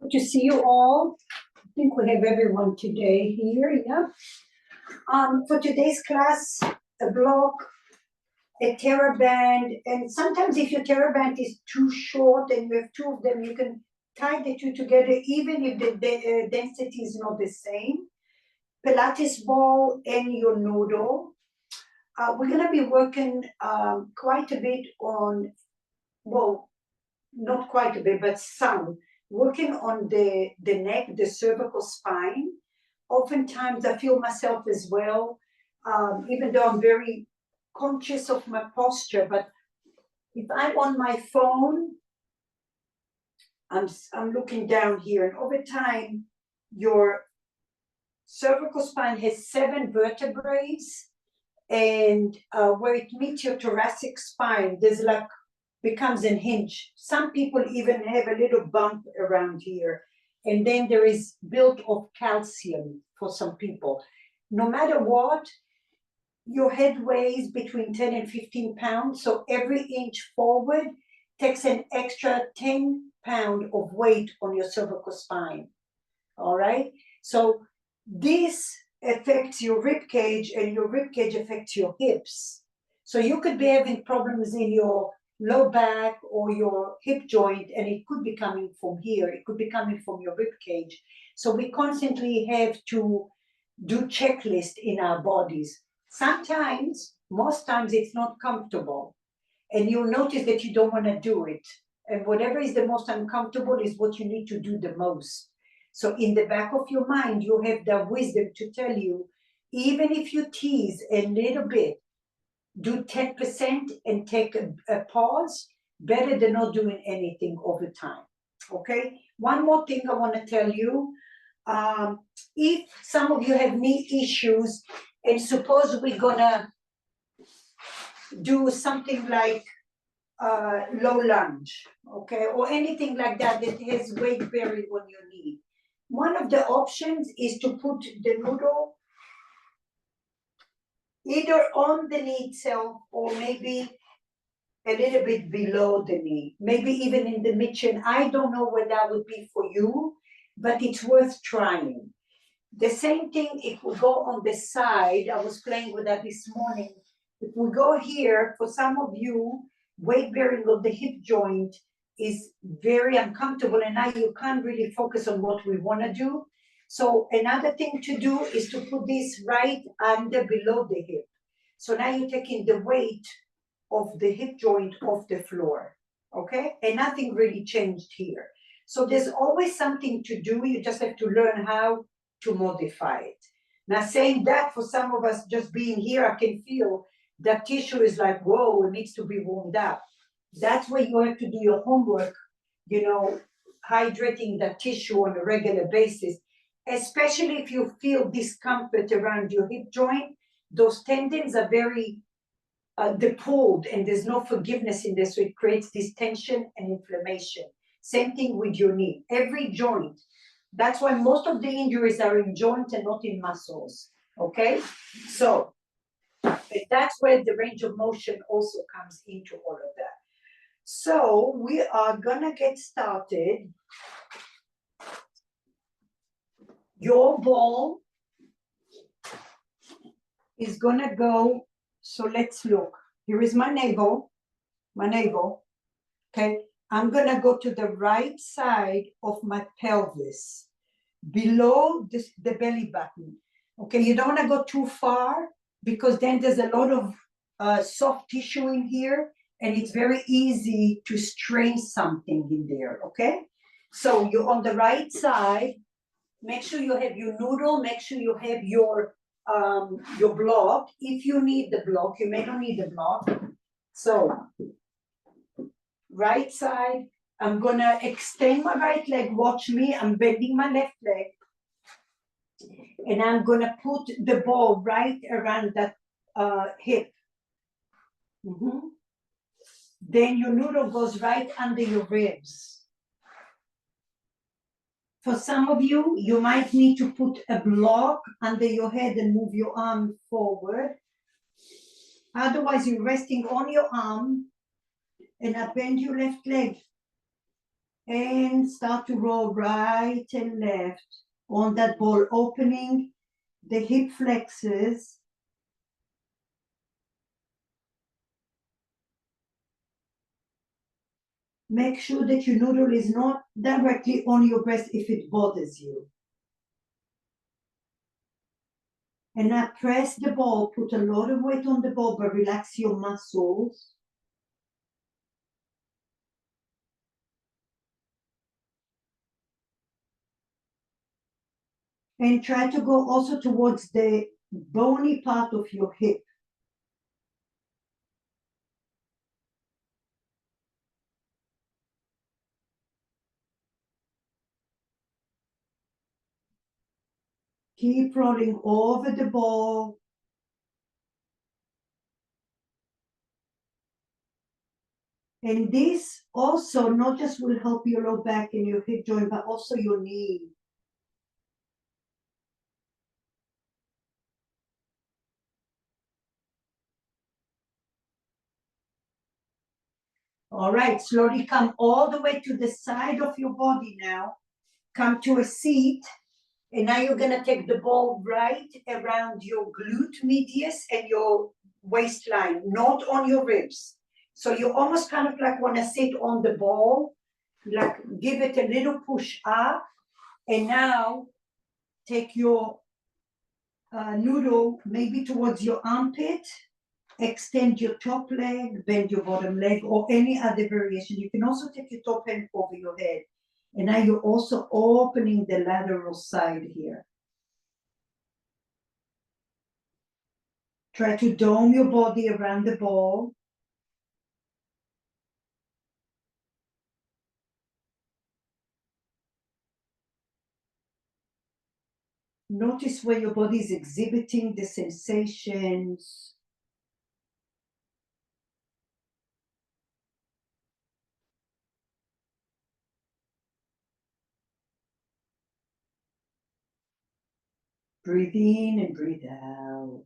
Good to see you all. I think we have everyone today here, yeah. For today's class, a block, a TheraBand, and sometimes if your TheraBand is too short and you have two of them, you can tie the two together even if the density is not the same. Pilates ball and your noodle. We're going to be working quite a bit on, well, not quite a bit, but some, working on the neck, the cervical spine. Oftentimes I feel myself as well, even though I'm very conscious of my posture, but if I'm on my phone, I'm looking down here, and over time, your cervical spine has 7 vertebrae, and where it meets your thoracic spine, there's like becomes an hinge. Some people even have a little bump around here. And then there is built of calcium for some people. No matter what, your head weighs between 10 and 15 pounds. So every inch forward takes an extra 10 pounds of weight on your cervical spine. All right? So this affects your rib cage, and your rib cage affects your hips. So you could be having problems in your low back or your hip joint, and it could be coming from here. It could be coming from your rib cage. So we constantly have to do checklists in our bodies. Sometimes, most times, it's not comfortable, and you'll notice that you don't want to do it. And whatever is the most uncomfortable is what you need to do the most. So in the back of your mind, you have the wisdom to tell you, even if you tease a little bit, do 10% and take a pause, better than not doing anything over time. Okay? One more thing I want to tell you. If some of you have knee issues, and suppose we're going to do something like low lunge, okay, or anything like that that has weight bearing on your knee. One of the options is to put the noodle either on the knee itself or maybe a little bit below the knee, maybe even in the midsection. I don't know where that would be for you, but it's worth trying. The same thing if we go on the side. I was playing with that this morning. If we go here, for some of you, weight bearing of the hip joint is very uncomfortable, and now you can't really focus on what we want to do. So another thing to do is to put this right under below the hip. So now you're taking the weight of the hip joint off the floor, okay? And nothing really changed here. So there's always something to do. You just have to learn how to modify it. Now, saying that, for some of us, just being here, I can feel that tissue is like, whoa, it needs to be warmed up. That's where you have to do your homework, you know, hydrating the tissue on a regular basis, especially if you feel discomfort around your hip joint. Those tendons are very pulled, and there's no forgiveness in there, so it creates this tension and inflammation. Same thing with your knee. Every joint. That's why most of the injuries are in joints and not in muscles. Okay? So that's where the range of motion also comes into all of that. So we are gonna get started. Your ball is gonna go, so let's look. Here is my navel, okay? I'm gonna go to the right side of my pelvis, below the belly button. Okay, you don't wanna go too far, because then there's a lot of soft tissue in here, and it's very easy to strain something in there, okay? So you're on the right side. Make sure you have your noodle, make sure you have your block. If you need the block, you may not need the block. So, right side, I'm gonna extend my right leg, watch me, I'm bending my left leg. And I'm gonna put the ball right around that hip. Then your noodle goes right under your ribs. For some of you, you might need to put a block under your head and move your arm forward. Otherwise, you're resting on your arm, and I bend your left leg. And start to roll right and left on that ball, opening the hip flexors. Make sure that your noodle is not directly on your breast if it bothers you. And now press the ball, put a lot of weight on the ball, but relax your muscles. And try to go also towards the bony part of your hip. Keep rolling over the ball. And this also not just will help your low back and your hip joint, but also your knee. All right, slowly come all the way to the side of your body now. Come to a seat. And now you're gonna take the ball right around your glute medius and your waistline, not on your ribs. So you almost kind of like wanna sit on the ball, like give it a little push up. And now take your noodle maybe towards your armpit, extend your top leg, bend your bottom leg, or any other variation. You can also take your top hand over your head. And now you're also opening the lateral side here. Try to dome your body around the ball. Notice where your body is exhibiting the sensations. Breathe in and breathe out.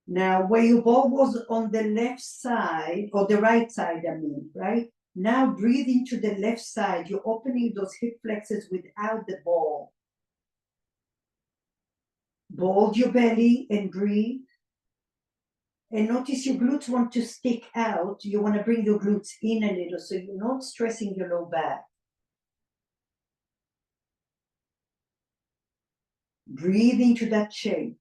Now, where your ball was on the left side, or the right side, I mean, right? Now breathe into the left side. You're opening those hip flexors without the ball. Bulge your belly and breathe. And notice your glutes want to stick out. You want to bring your glutes in a little so you're not stressing your low back. Breathe into that shape.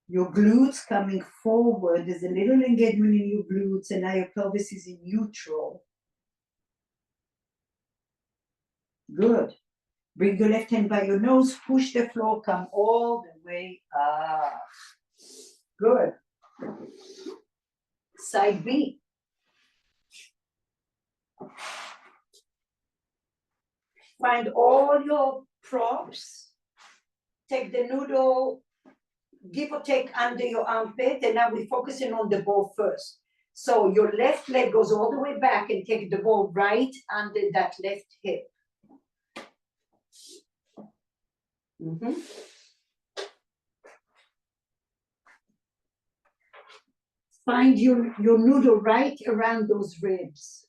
Your glutes coming forward. There's a little engagement in your glutes, and now your pelvis is in neutral. Good. Bring your left hand by your nose, push the floor, come all the way up. Good. Side B. Find all your props. Take the noodle, give or take under your armpit, and now we're focusing on the ball first. So your left leg goes all the way back and take the ball right under that left hip. Find your noodle right around those ribs.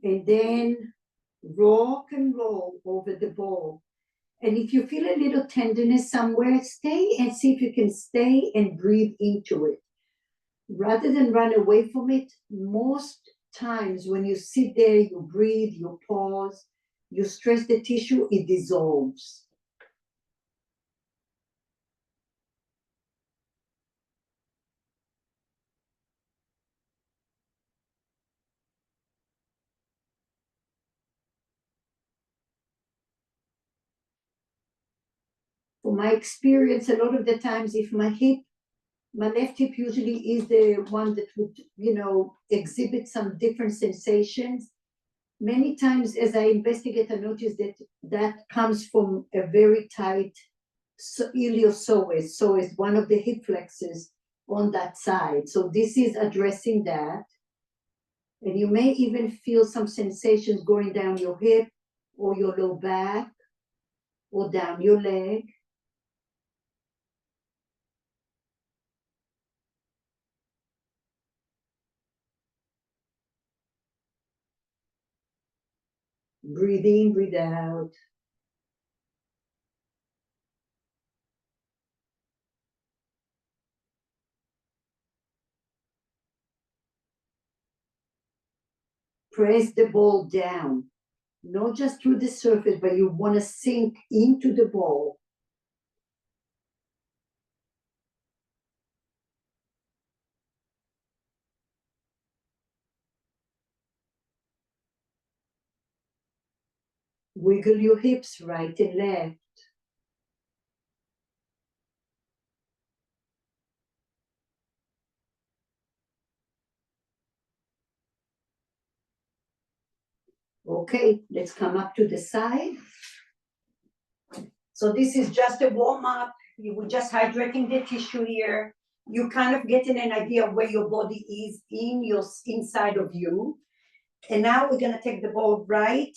And then rock and roll over the ball. And if you feel a little tenderness somewhere, stay and see if you can stay and breathe into it. Rather than run away from it, most times when you sit there, you breathe, you pause, you stress the tissue, it dissolves. For my experience, a lot of the times, if my left hip usually is the one that would, exhibit some different sensations. Many times as I investigate, I notice that comes from a very tight iliopsoas, so it's one of the hip flexors on that side. So this is addressing that. And you may even feel some sensations going down your hip or your low back or down your leg. Breathe in, breathe out. Press the ball down, not just through the surface, but you want to sink into the ball. Wiggle your hips right and left. Okay, let's come up to the side. So this is just a warm-up. You were just hydrating the tissue here. You kind of getting an idea of where your body is inside of you. And now we're gonna take the ball right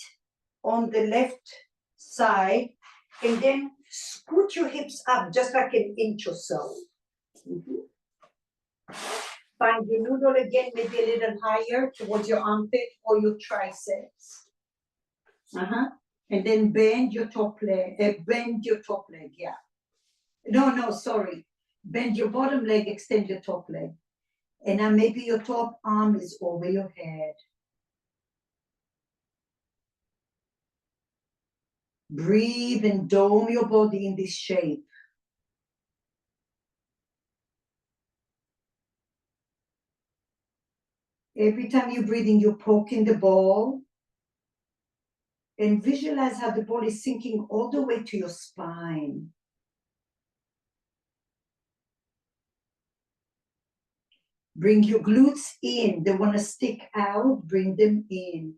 on the left side and then scoot your hips up just like an inch or so. Find your noodle again, maybe a little higher towards your armpit or your triceps. And then bend your top leg, yeah. No, sorry. Bend your bottom leg, extend your top leg. And now maybe your top arm is over your head. Breathe and dome your body in this shape. Every time you're breathing, you're poking the ball. And visualize how the ball is sinking all the way to your spine. Bring your glutes in. They want to stick out. Bring them in.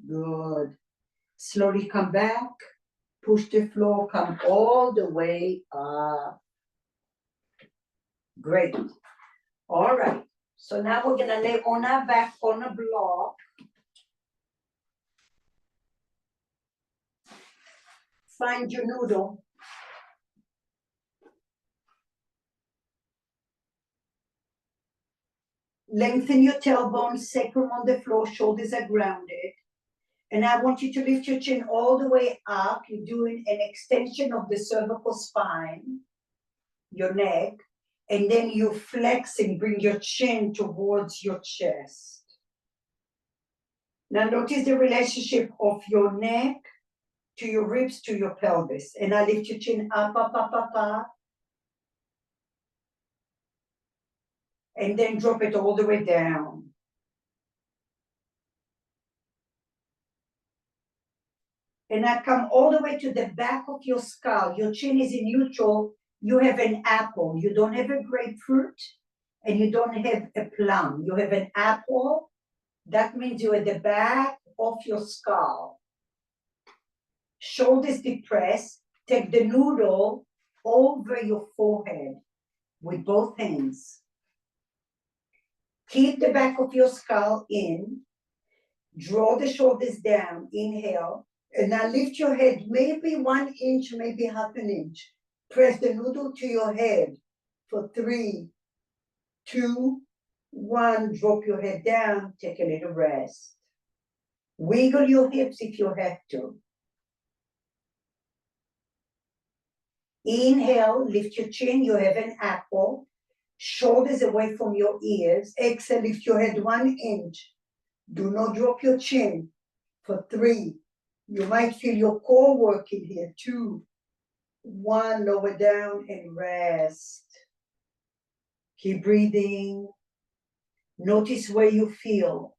Good. Slowly come back. Push the floor. Come all the way up. Great. All right. So now we're going to lay on our back on a block. Find your noodle. Lengthen your tailbone, sacrum on the floor, shoulders are grounded. And I want you to lift your chin all the way up. You're doing an extension of the cervical spine, your neck, and then you flex and bring your chin towards your chest. Now notice the relationship of your neck to your ribs to your pelvis. And I lift your chin up, up, up, up, up. And then drop it all the way down. And I come all the way to the back of your skull. Your chin is in neutral. You have an apple. You don't have a grapefruit, and you don't have a plum. You have an apple. That means you're at the back of your skull. Shoulders depressed. Take the noodle over your forehead with both hands. Keep the back of your skull in. Draw the shoulders down. Inhale. And now lift your head, maybe 1 inch, maybe half an inch. Press the noodle to your head for 3, 2, 1. Drop your head down, take a little rest. Wiggle your hips if you have to. Inhale, lift your chin, you have an apple. Shoulders away from your ears. Exhale, lift your head 1 inch. Do not drop your chin for 3. You might feel your core working here. 2, 1, lower down and rest. Keep breathing. Notice where you feel.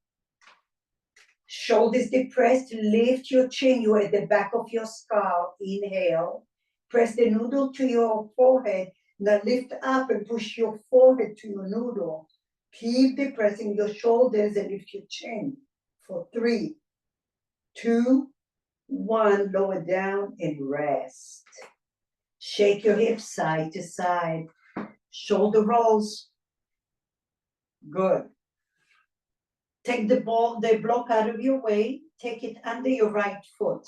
Shoulders depressed, lift your chin. You're at the back of your skull. Inhale. Press the noodle to your forehead. Now lift up and push your forehead to your noodle. Keep depressing your shoulders and lift your chin for 3, 2, 1, lower down and rest. Shake your hips side to side. Shoulder rolls. Good. Take the block out of your way. Take it under your right foot.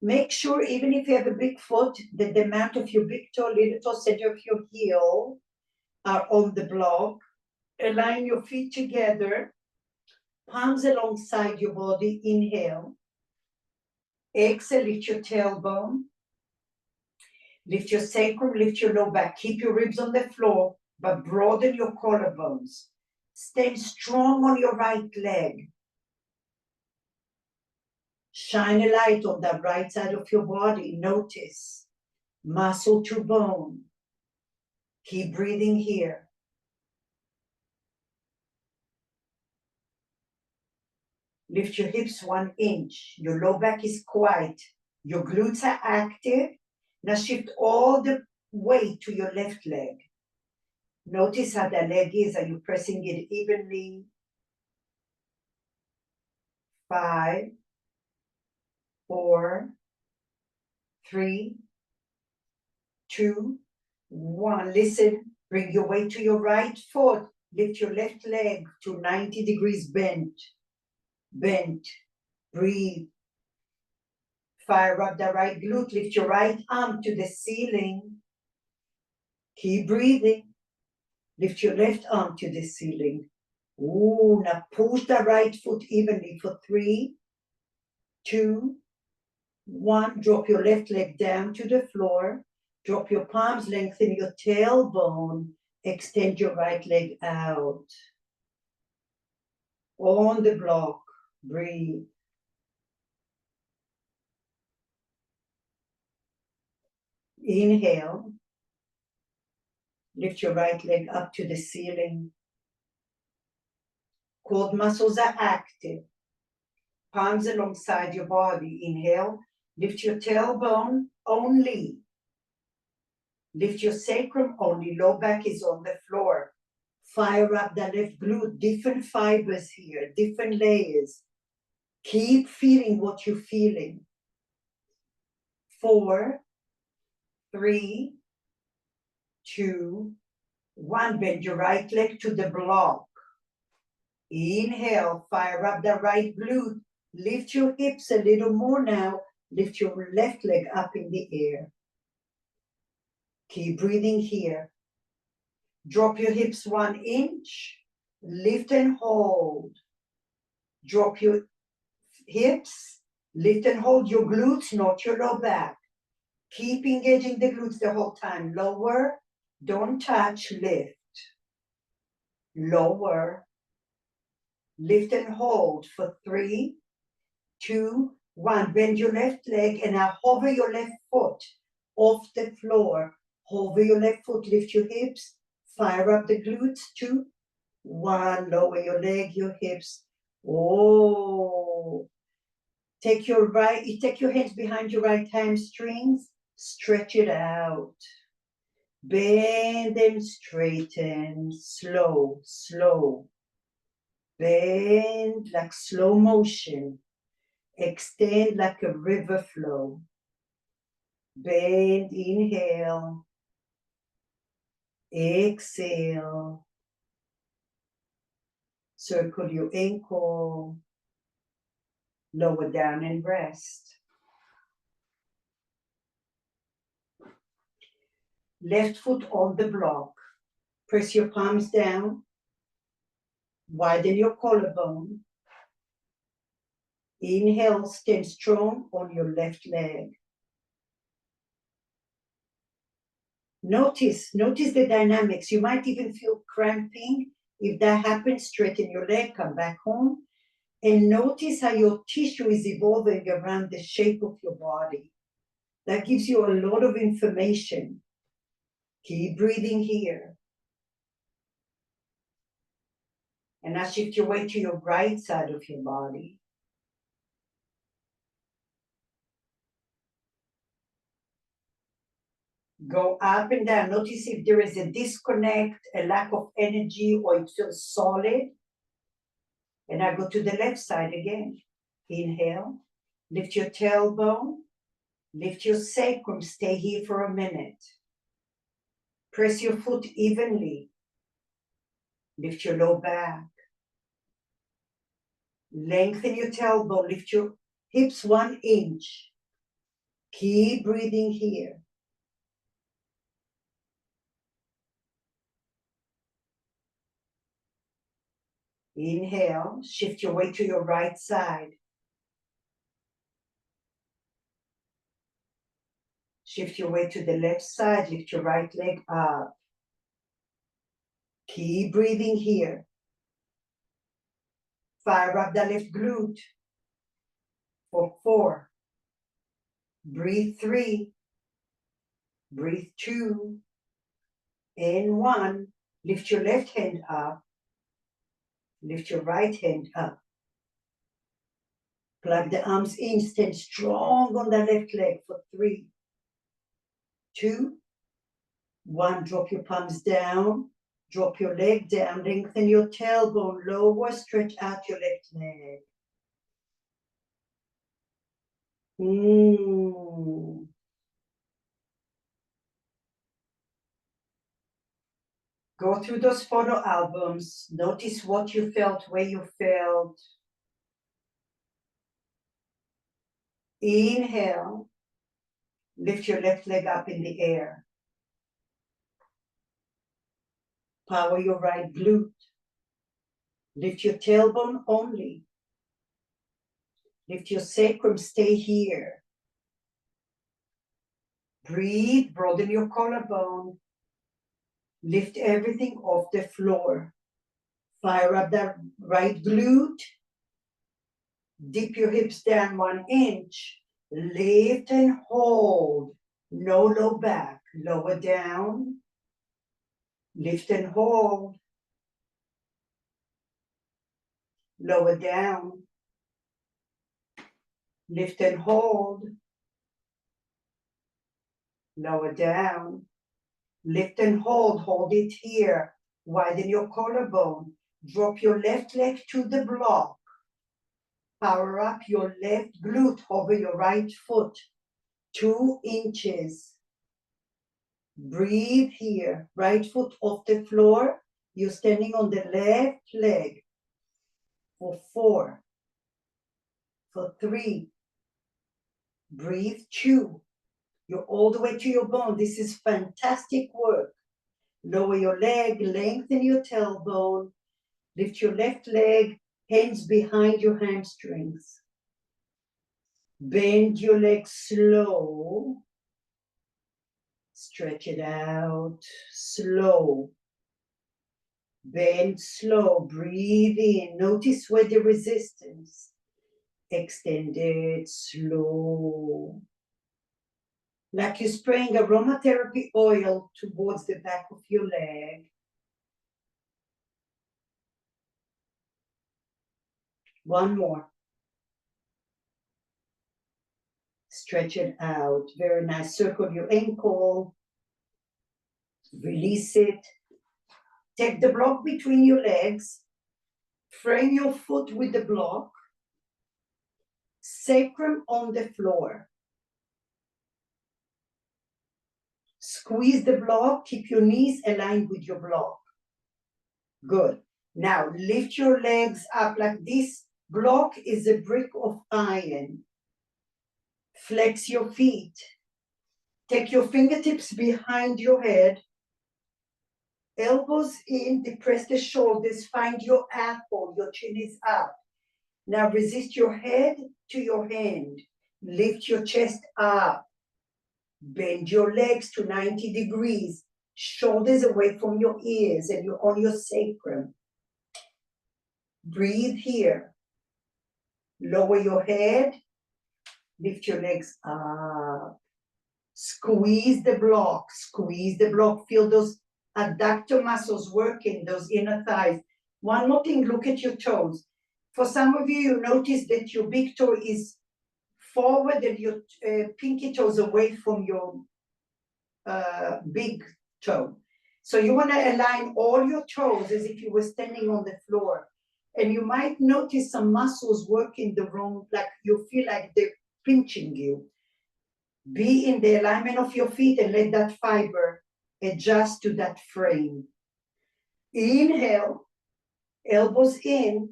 Make sure, even if you have a big foot, that the amount of your big toe, little toe, center of your heel are on the block. Align your feet together. Palms alongside your body. Inhale. Exhale, lift your tailbone. Lift your sacrum, lift your low back. Keep your ribs on the floor, but broaden your collarbones. Stand strong on your right leg. Shine a light on the right side of your body. Notice muscle to bone. Keep breathing here. Lift your hips 1 inch. Your low back is quiet. Your glutes are active. Now shift all the weight to your left leg. Notice how the leg is. Are you pressing it evenly? 5, 4, 3, 2, 1. Listen, bring your weight to your right foot. Lift your left leg to 90 degrees bent. Bent. Breathe. Fire up the right glute. Lift your right arm to the ceiling. Keep breathing. Lift your left arm to the ceiling. Ooh, now push the right foot evenly for 3, 2, 1. Drop your left leg down to the floor. Drop your palms, lengthen your tailbone. Extend your right leg out. On the block. Breathe. Inhale. Lift your right leg up to the ceiling. Quad muscles are active. Palms alongside your body. Inhale. Lift your tailbone only. Lift your sacrum only. Low back is on the floor. Fire up the left glute. Different fibers here. Different layers. Keep feeling what you're feeling. 4, 3, 2, 1. Bend your right leg to the block. Inhale. Fire up the right glute. Lift your hips a little more now. Lift your left leg up in the air. Keep breathing here. Drop your hips 1 inch. Lift and hold. Drop your hips. Lift and hold your glutes, not your low back. Keep engaging the glutes the whole time. Lower. Don't touch. Lift. Lower. Lift and hold for 3, 2, 1. Bend your left leg and now hover your left foot off the floor. Hover your left foot. Lift your hips. Fire up the glutes. 2, 1. Lower your leg, your hips. Oh. Take your hands behind your right hamstrings. Stretch it out. Bend and straighten. Slow, slow. Bend like slow motion. Extend like a river flow. Bend, inhale. Exhale. Circle your ankle. Lower down and rest. Left foot on the block. Press your palms down. Widen your collarbone. Inhale, stand strong on your left leg. Notice the dynamics. You might even feel cramping. If that happens, straighten your leg, come back home. And notice how your tissue is evolving around the shape of your body. That gives you a lot of information. Keep breathing here. And now shift your weight to your right side of your body. Go up and down. Notice if there is a disconnect, a lack of energy, or it feels solid. And I go to the left side again. Inhale. Lift your tailbone. Lift your sacrum. Stay here for a minute. Press your foot evenly. Lift your low back. Lengthen your tailbone. Lift your hips 1 inch. Keep breathing here. Inhale. Shift your weight to your right side. Shift your weight to the left side. Lift your right leg up. Keep breathing here. Fire up the left glute for 4. Breathe 3. Breathe 2. And 1. Lift your left hand up. Lift your right hand up. Plug the arms in. Stand strong on the left leg for 3, 2, 1. Drop your palms down. Drop your leg down. Lengthen your tailbone. Lower. Stretch out your left leg. Go through those photo albums. Notice what you felt, where you felt. Inhale. Lift your left leg up in the air. Power your right glute. Lift your tailbone only. Lift your sacrum, stay here. Breathe, broaden your collarbone. Lift everything off the floor. Fire up the right glute. Dip your hips down 1 inch. Lift and hold. No low back. Lower down. Lift and hold. Lower down. Lift and hold. Lower down. Lift and hold. Hold it here. Widen your collarbone. Drop your left leg to the block. Power up your left glute over your right foot. 2 inches. Breathe here. Right foot off the floor. You're standing on the left leg. For 4. For 3. Breathe. 2. You're all the way to your bone. This is fantastic work. Lower your leg. Lengthen your tailbone. Lift your left leg. Hands behind your hamstrings. Bend your leg slow. Stretch it out. Slow. Bend slow. Breathe in. Notice where the resistance. Extend it. Slow. Like you're spraying aromatherapy oil towards the back of your leg. One more. Stretch it out. Very nice. Circle your ankle. Release it. Take the block between your legs. Frame your foot with the block. Sacrum on the floor. Squeeze the block. Keep your knees aligned with your block. Good. Now lift your legs up like this. Block is a brick of iron. Flex your feet. Take your fingertips behind your head. Elbows in, depress the shoulders, find your apple, your chin is up. Now resist your head to your hand. Lift your chest up. Bend your legs to 90 degrees. Shoulders away from your ears and you're on your sacrum. Breathe here. Lower your head. Lift your legs up. Squeeze the block. Squeeze the block. Feel those adductor muscles working, those inner thighs. One more thing, look at your toes. For some of you, you notice that your big toe is forward and your pinky toes away from your big toe. So you want to align all your toes as if you were standing on the floor. And you might notice some muscles working the wrong, like you feel like pinching you. Be in the alignment of your feet and let that fiber adjust to that frame. Inhale, elbows in,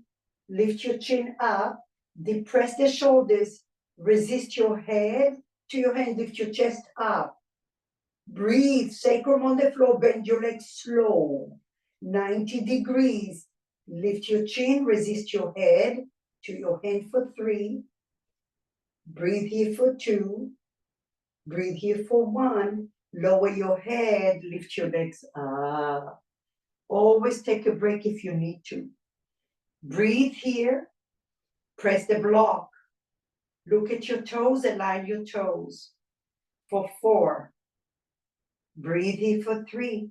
lift your chin up, depress the shoulders, resist your head to your hand, lift your chest up. Breathe, sacrum on the floor, bend your legs slow. 90 degrees. Lift your chin, resist your head to your hand for 3. Breathe here for 2. Breathe here for 1. Lower your head, lift your legs up. Always take a break if you need to. Breathe here. Press the block. Look at your toes, align your toes. For 4. Breathe here for 3.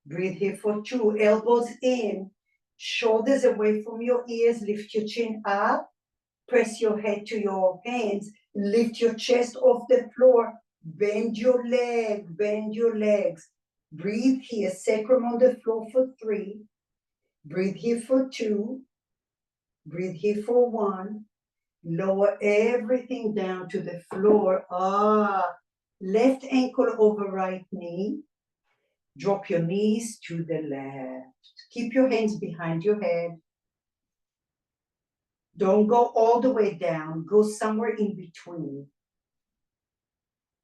Breathe here for 2. Elbows in. Shoulders away from your ears. Lift your chin up. Press your head to your hands. Lift your chest off the floor. Bend your leg. Bend your legs. Breathe here. Sacrum on the floor for 3. Breathe here for 2. Breathe here for 1. Lower everything down to the floor. Left ankle over right knee. Drop your knees to the left. Keep your hands behind your head. Don't go all the way down. Go somewhere in between.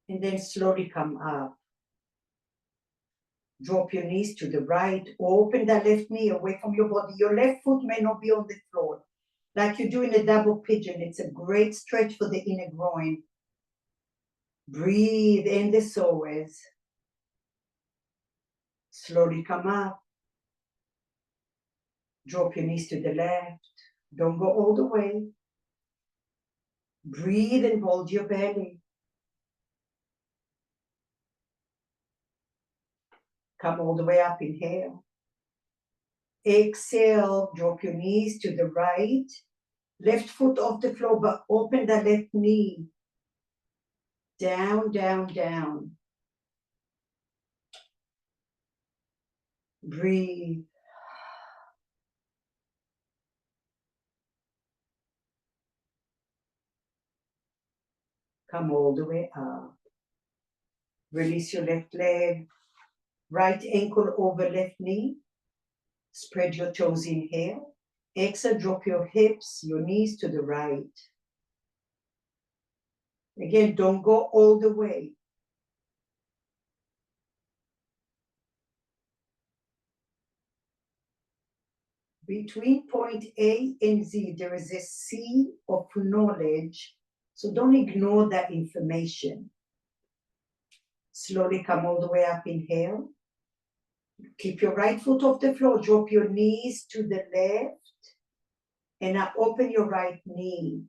And then slowly come up. Drop your knees to the right. Open that left knee away from your body. Your left foot may not be on the floor. Like you're doing a double pigeon. It's a great stretch for the inner groin. Breathe in the psoas. Slowly come up. Drop your knees to the left. Don't go all the way. Breathe and hold your belly. Come all the way up, inhale. Exhale, drop your knees to the right. Left foot off the floor, but open the left knee. Down, down, down. Breathe. Come all the way up. Release your left leg. Right ankle over left knee. Spread your toes, inhale. Exhale, drop your hips, your knees to the right. Again, don't go all the way. Between point A and Z, there is a sea of knowledge, so don't ignore that information. Slowly come all the way up, inhale. Keep your right foot off the floor, drop your knees to the left, and now open your right knee.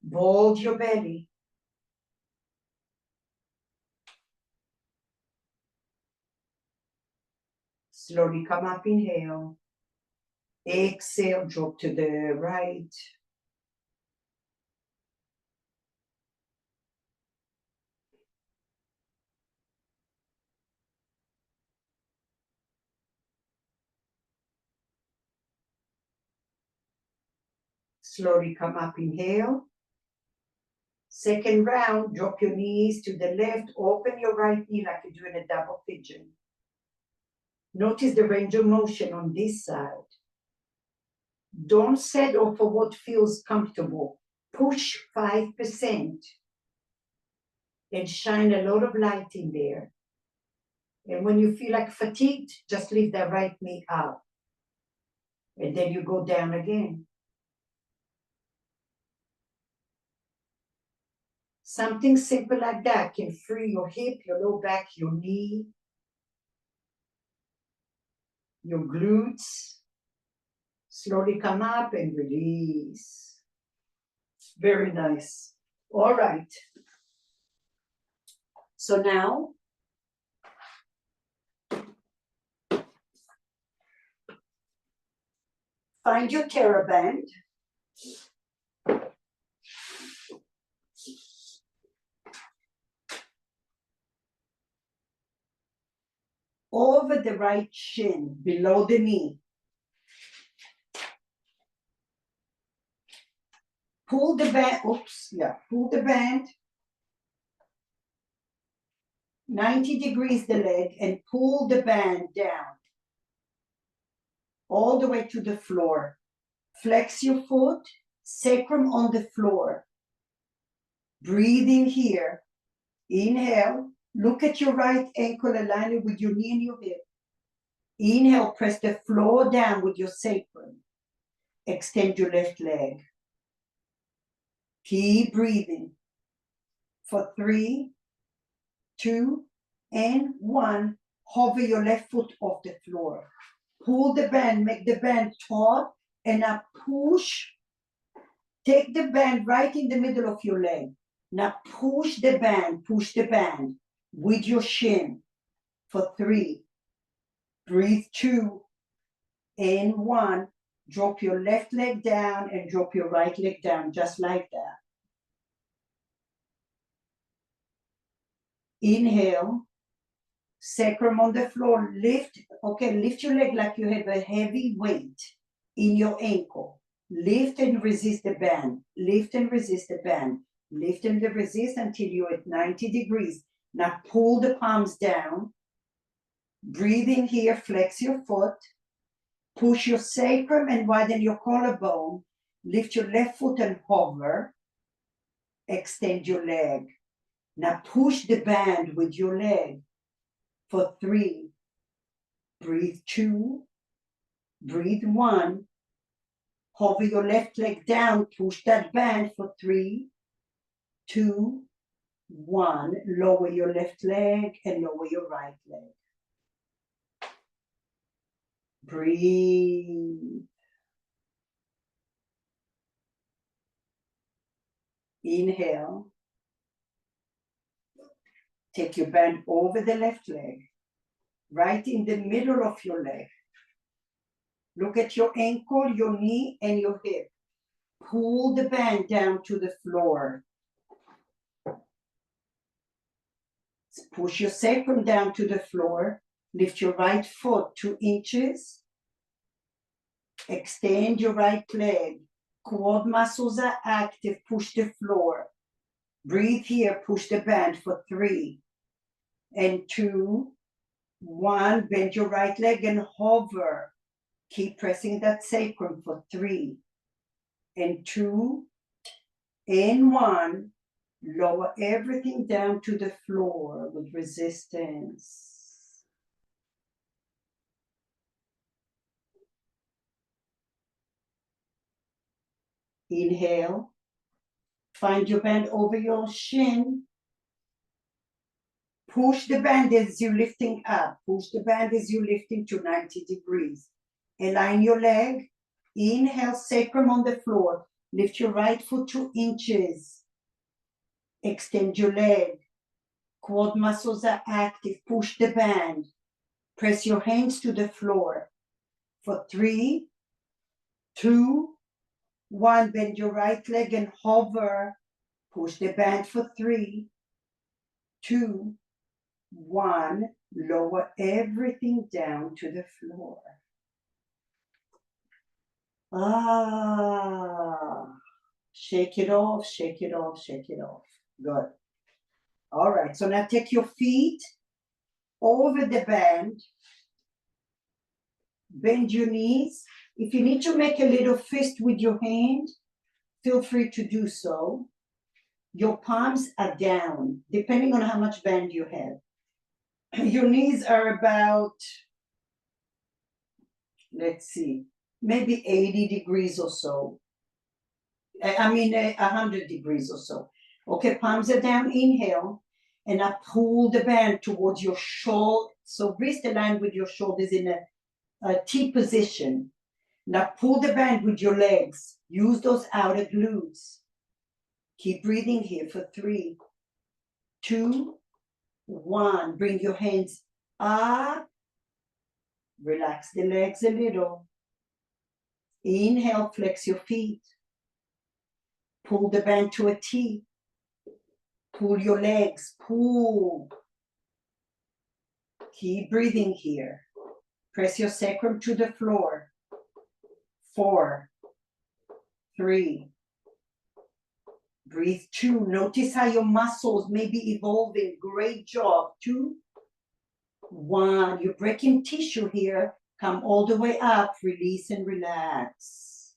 Bulge your belly. Slowly come up, inhale. Exhale, drop to the right. Slowly come up, inhale. Second round, drop your knees to the left, open your right knee like you're doing a double pigeon. Notice the range of motion on this side. Don't settle for what feels comfortable. Push 5% and shine a lot of light in there. And when you feel like fatigued, just leave that right knee up. And then you go down again. Something simple like that can free your hip, your low back, your knee, your glutes. Slowly come up and release. Very nice. All right. So now, find your TheraBand. over the right shin, below the knee. Pull the band, pull the band 90 degrees the leg and pull the band down all the way to the floor. Flex your foot, sacrum on the floor. Breathe in here. Inhale, look at your right ankle, align it with your knee and your hip. Inhale, press the floor down with your sacrum. Extend your left leg. Keep breathing for 3, 2, and 1. Hover your left foot off the floor. Pull the band, make the band taut, and now push. Take the band right in the middle of your leg. Now push the band with your shin for 3. Breathe 2 and 1. Drop your left leg down and drop your right leg down, just like that. Inhale, sacrum on the floor, lift your leg like you have a heavy weight in your ankle. Lift and resist the band, lift and resist the band, lift and resist until you're at 90 degrees. Now pull the palms down, breathe in here, flex your foot, push your sacrum and widen your collarbone, lift your left foot and hover, extend your leg. Now push the band with your leg for 3. Breathe 2. Breathe 1. Hover your left leg down. Push that band for 3, 2, 1. Lower your left leg and lower your right leg. Breathe. Inhale. Take your band over the left leg, right in the middle of your leg. Look at your ankle, your knee, and your hip. Pull the band down to the floor. Push your sacrum down to the floor. Lift your right foot 2 inches. Extend your right leg. Quad muscles are active. Push the floor. Breathe here. Push the band for 3 and 2, 1. Bend your right leg and hover. Keep pressing that sacrum for 3 and 2 and 1. Lower everything down to the floor with resistance. Inhale. Find your band over your shin. Push the band as you're lifting up. Push the band as you're lifting to 90 degrees. Align your leg. Inhale, sacrum on the floor. Lift your right foot 2 inches. Extend your leg. Quad muscles are active. Push the band. Press your hands to the floor. For 3, 2, 1. Bend your right leg and hover. Push the band for 3, 2, 1. Lower everything down to the floor. Shake it off, shake it off, shake it off. Good. All right, so now take your feet over the band. Bend your knees. If you need to make a little fist with your hand, feel free to do so. Your palms are down, depending on how much bend you have. Your knees are about, let's see, maybe 80 degrees or so. 100 degrees or so. Okay, palms are down, inhale, and I pull the band towards your shoulder. So wrist aligned with your shoulders in a T position. Now pull the band with your legs. Use those outer glutes. Keep breathing here for 3, 2, 1. Bring your hands up. Relax the legs a little. Inhale, flex your feet. Pull the band to a T. Pull your legs, pull. Keep breathing here. Press your sacrum to the floor. 4, 3. Breathe 2. Notice how your muscles may be evolving. Great job. 2, 1. You're breaking tissue here. Come all the way up. Release and relax.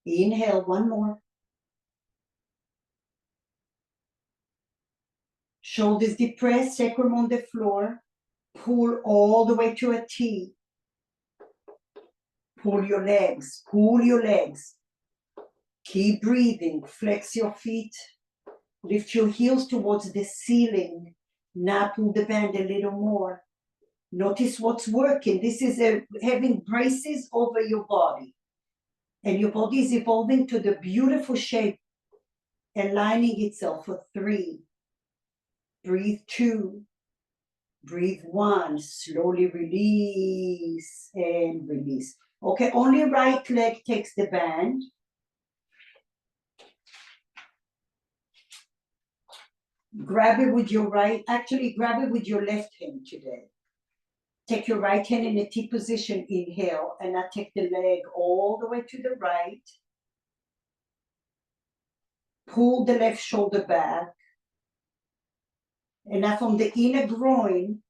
Inhale. One more. Shoulders depressed. Sacrum on the floor. Pull all the way to a T. Pull your legs. Pull your legs. Keep breathing. Flex your feet. Lift your heels towards the ceiling. Now pull the band a little more. Notice what's working. This is having braces over your body. And your body is evolving to the beautiful shape, aligning itself for 3. Breathe 2. Breathe 1. Slowly release and release. Okay, only right leg takes the band. Grab it with your right, actually grab it with your left hand today. Take your right hand in a T position, inhale, and now take the leg all the way to the right. Pull the left shoulder back. And now from the inner groin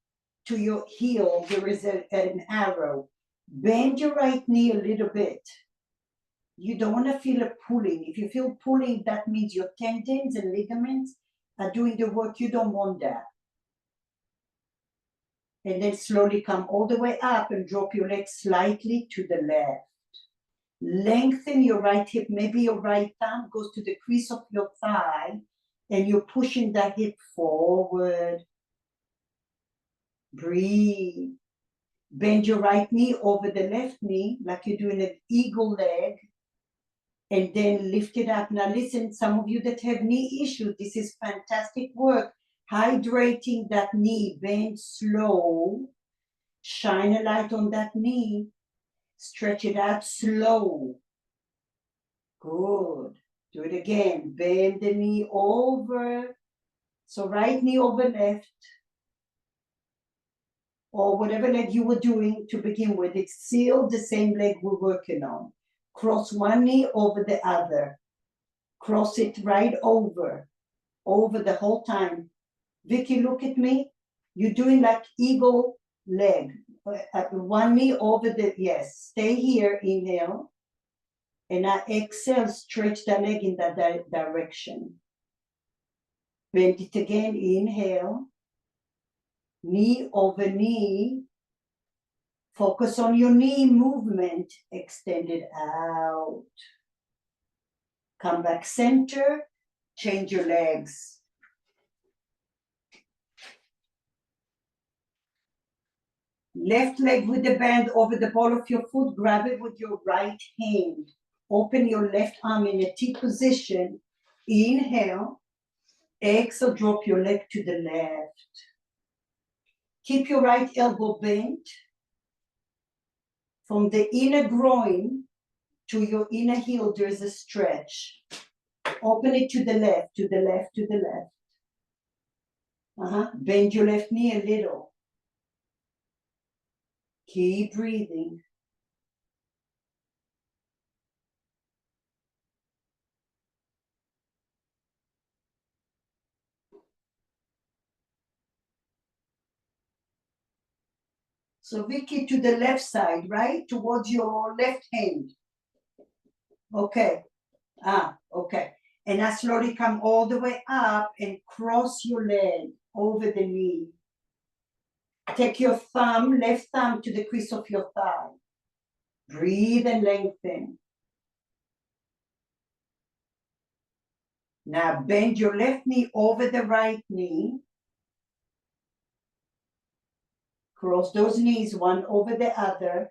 to your heel, there is an arrow. Bend your right knee a little bit. You don't want to feel a pulling. If you feel pulling, that means your tendons and ligaments are doing the work. You don't want that. And then slowly come all the way up and drop your leg slightly to the left. Lengthen your right hip. Maybe your right thumb goes to the crease of your thigh and you're pushing that hip forward. Breathe. Bend your right knee over the left knee like you're doing an eagle leg. And then lift it up. Now listen, some of you that have knee issues, this is fantastic work. Hydrating that knee, bend slow. Shine a light on that knee. Stretch it out slow. Good. Do it again. Bend the knee over. So right knee over left. Or whatever leg you were doing to begin with. It's still the same leg we're working on. Cross one knee over the other. Cross it right over. Over the whole time. Vicky, look at me. You're doing like eagle leg. One knee over the, yes. Stay here, inhale. And now exhale, stretch the leg in that direction. Bend it again, inhale. Knee over knee. Focus on your knee movement. Extend it out. Come back center. Change your legs. Left leg with the band over the ball of your foot. Grab it with your right hand. Open your left arm in a T position. Inhale. Exhale, drop your leg to the left. Keep your right elbow bent. From the inner groin to your inner heel, there is a stretch. Open it to the left, to the left, to the left. Bend your left knee a little. Keep breathing. So Vicky, to the left side, right? Towards your left hand. Okay. Okay. And now slowly come all the way up and cross your leg over the knee. Take your thumb, left thumb to the crease of your thigh. Breathe and lengthen. Now bend your left knee over the right knee. Cross those knees one over the other.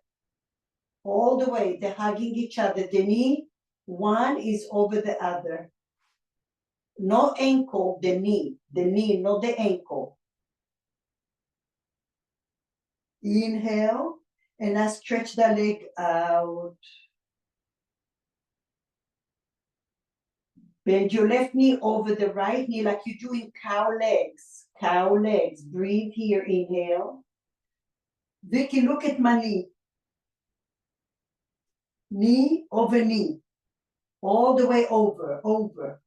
All the way, they're hugging each other. The knee, one is over the other. No ankle, the knee, not the ankle. Inhale, and now stretch the leg out. Bend your left knee over the right knee like you're doing cow legs. cow legs. Breathe here, inhale. Vicky, look at my knee. Knee over knee. All the way over, over.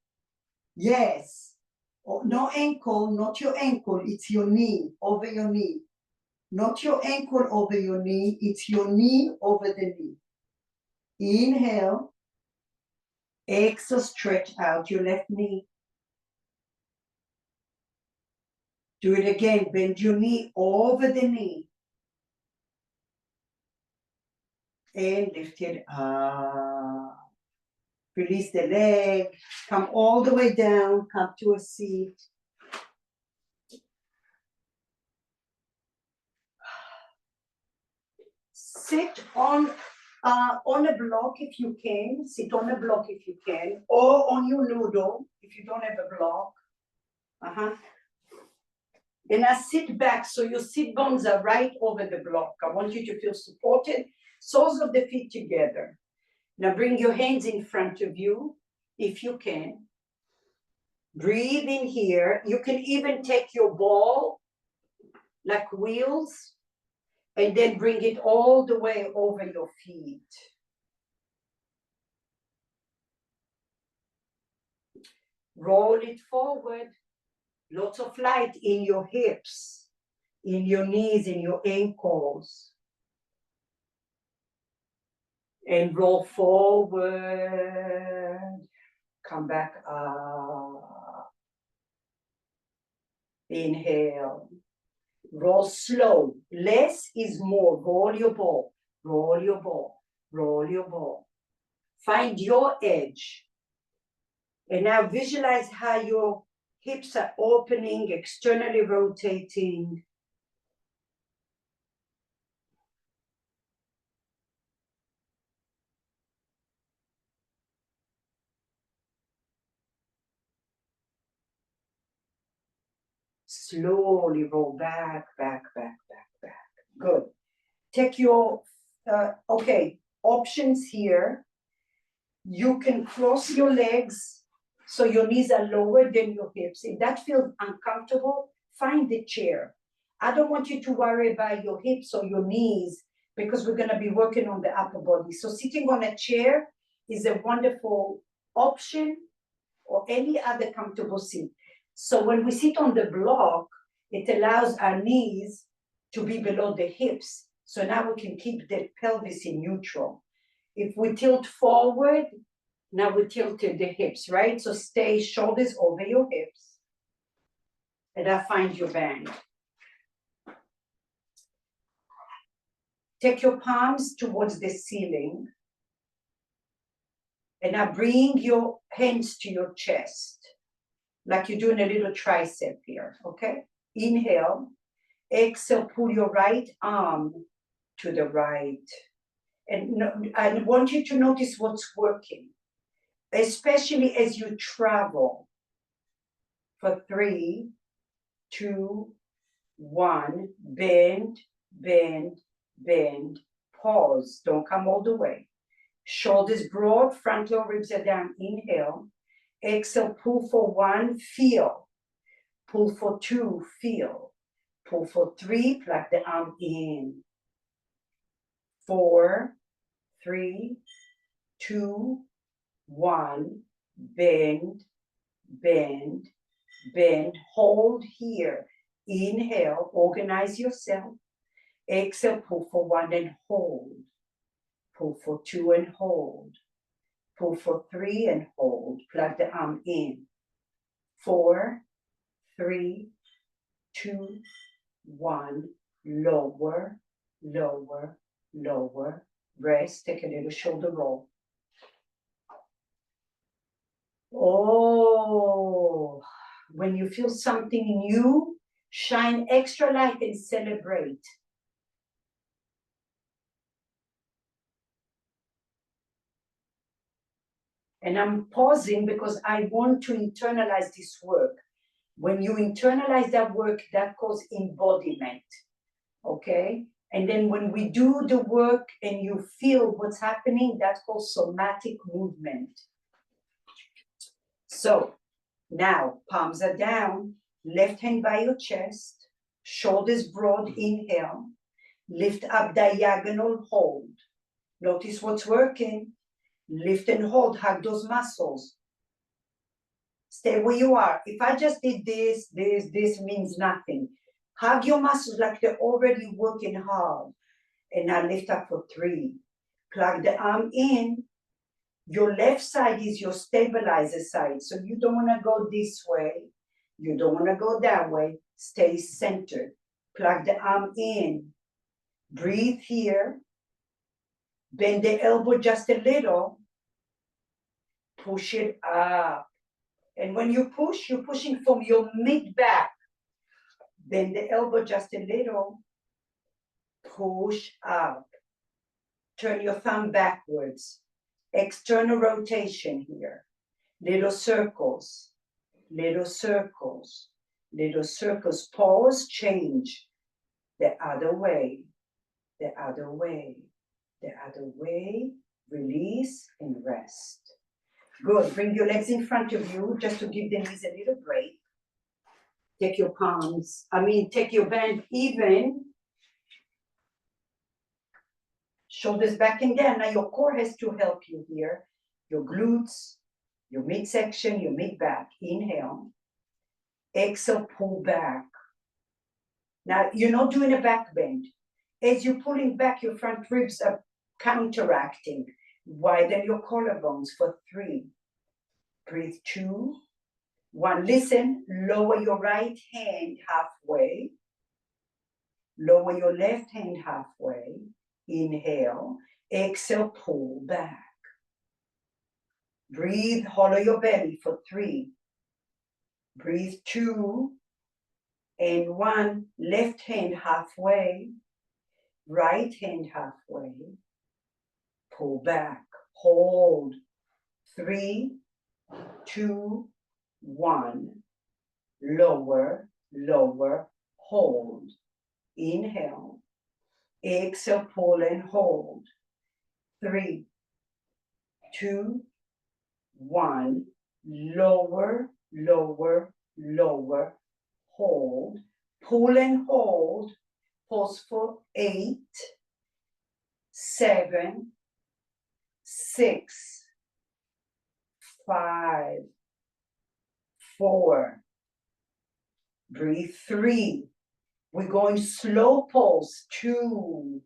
Yes. Oh, no ankle, not your ankle, it's your knee, over your knee. Not your ankle over your knee, it's your knee over the knee. Inhale. Exhale, stretch out your left knee. Do it again, bend your knee over the knee. And lift it up. Release the leg, come all the way down, come to a seat. Sit on a block if you can. Sit on a block if you can, or on your noodle if you don't have a block. And now sit back so your sit bones are right over the block. I want you to feel supported. Soles of the feet together. Now bring your hands in front of you if you can. Breathe in here. You can even take your ball like wheels and then bring it all the way over your feet. Roll it forward. Lots of light in your hips, in your knees, in your ankles. And roll forward. Come back up. Inhale. Roll slow. Less is more. Roll your ball. Roll your ball. Roll your ball. Find your edge. And now visualize how your hips are opening, externally rotating. Slowly roll back, back, back, back, back. Good. Take your, options here. You can cross your legs so your knees are lower than your hips. If that feels uncomfortable, find the chair. I don't want you to worry about your hips or your knees because we're going to be working on the upper body. So sitting on a chair is a wonderful option, or any other comfortable seat. So when we sit on the block, it allows our knees to be below the hips. So now we can keep the pelvis in neutral. If we tilt forward, now we tilted the hips, right? So stay shoulders over your hips. And now find your band. Take your palms towards the ceiling. And now bring your hands to your chest, like you're doing a little tricep here, okay? Inhale. Exhale, pull your right arm to the right. And I want you to notice what's working, especially as you travel. For 3, 2, 1, bend, bend, bend, pause. Don't come all the way. Shoulders broad, frontal ribs are down. Inhale. Exhale, pull for 1, feel. Pull for 2, feel. Pull for 3, plug the arm in. 4, 3, 2, 1, bend, bend, bend. Hold here. Inhale, organize yourself. Exhale, pull for 1 and hold. Pull for 2 and hold. Pull for 3 and hold. Plug the arm in. 4, 3, 2, 1. Lower, lower, lower. Rest. Take a little shoulder roll. Oh, when you feel something new, shine extra light and celebrate. And I'm pausing because I want to internalize this work. When you internalize that work, that calls embodiment, okay? And then when we do the work and you feel what's happening, that's called somatic movement. So now palms are down. Left hand by your chest, shoulders broad, inhale. Lift up, diagonal, hold. Notice what's working. Lift and hold, hug those muscles. Stay where you are. If I just did this means nothing. Hug your muscles like they're already working hard. And now lift up for 3. Plug the arm in. Your left side is your stabilizer side. So you don't want to go this way. You don't want to go that way. Stay centered. Plug the arm in. Breathe here. Bend the elbow just a little. Push it up. And when you push, you're pushing from your mid-back. Bend the elbow just a little. Push up. Turn your thumb backwards. External rotation here. Little circles. Little circles. Little circles. Pause, change. The other way. The other way. The other way. Release and rest. Good. Bring your legs in front of you just to give the knees a little break. Take your palms, take your band even. Shoulders back and down. Now your core has to help you here. Your glutes, your midsection, your mid-back. Inhale. Exhale, pull back. Now you're not doing a back bend. As you're pulling back, your front ribs are counteracting. Widen your collarbones for 3. Breathe 2. 1. Listen, lower your right hand halfway. Lower your left hand halfway. Inhale. Exhale, pull back. Breathe, hollow your belly for 3. Breathe 2. And 1. Left hand halfway. Right hand halfway. Pull back. Hold. 3, 2, 1. Lower, lower, hold. Inhale. Exhale, pull and hold. 3, 2, 1. Lower, lower, lower, hold. Pull and hold. Pause for 8, 7, 6, 5, 4. Breathe 3. We're going slow pulse. 2,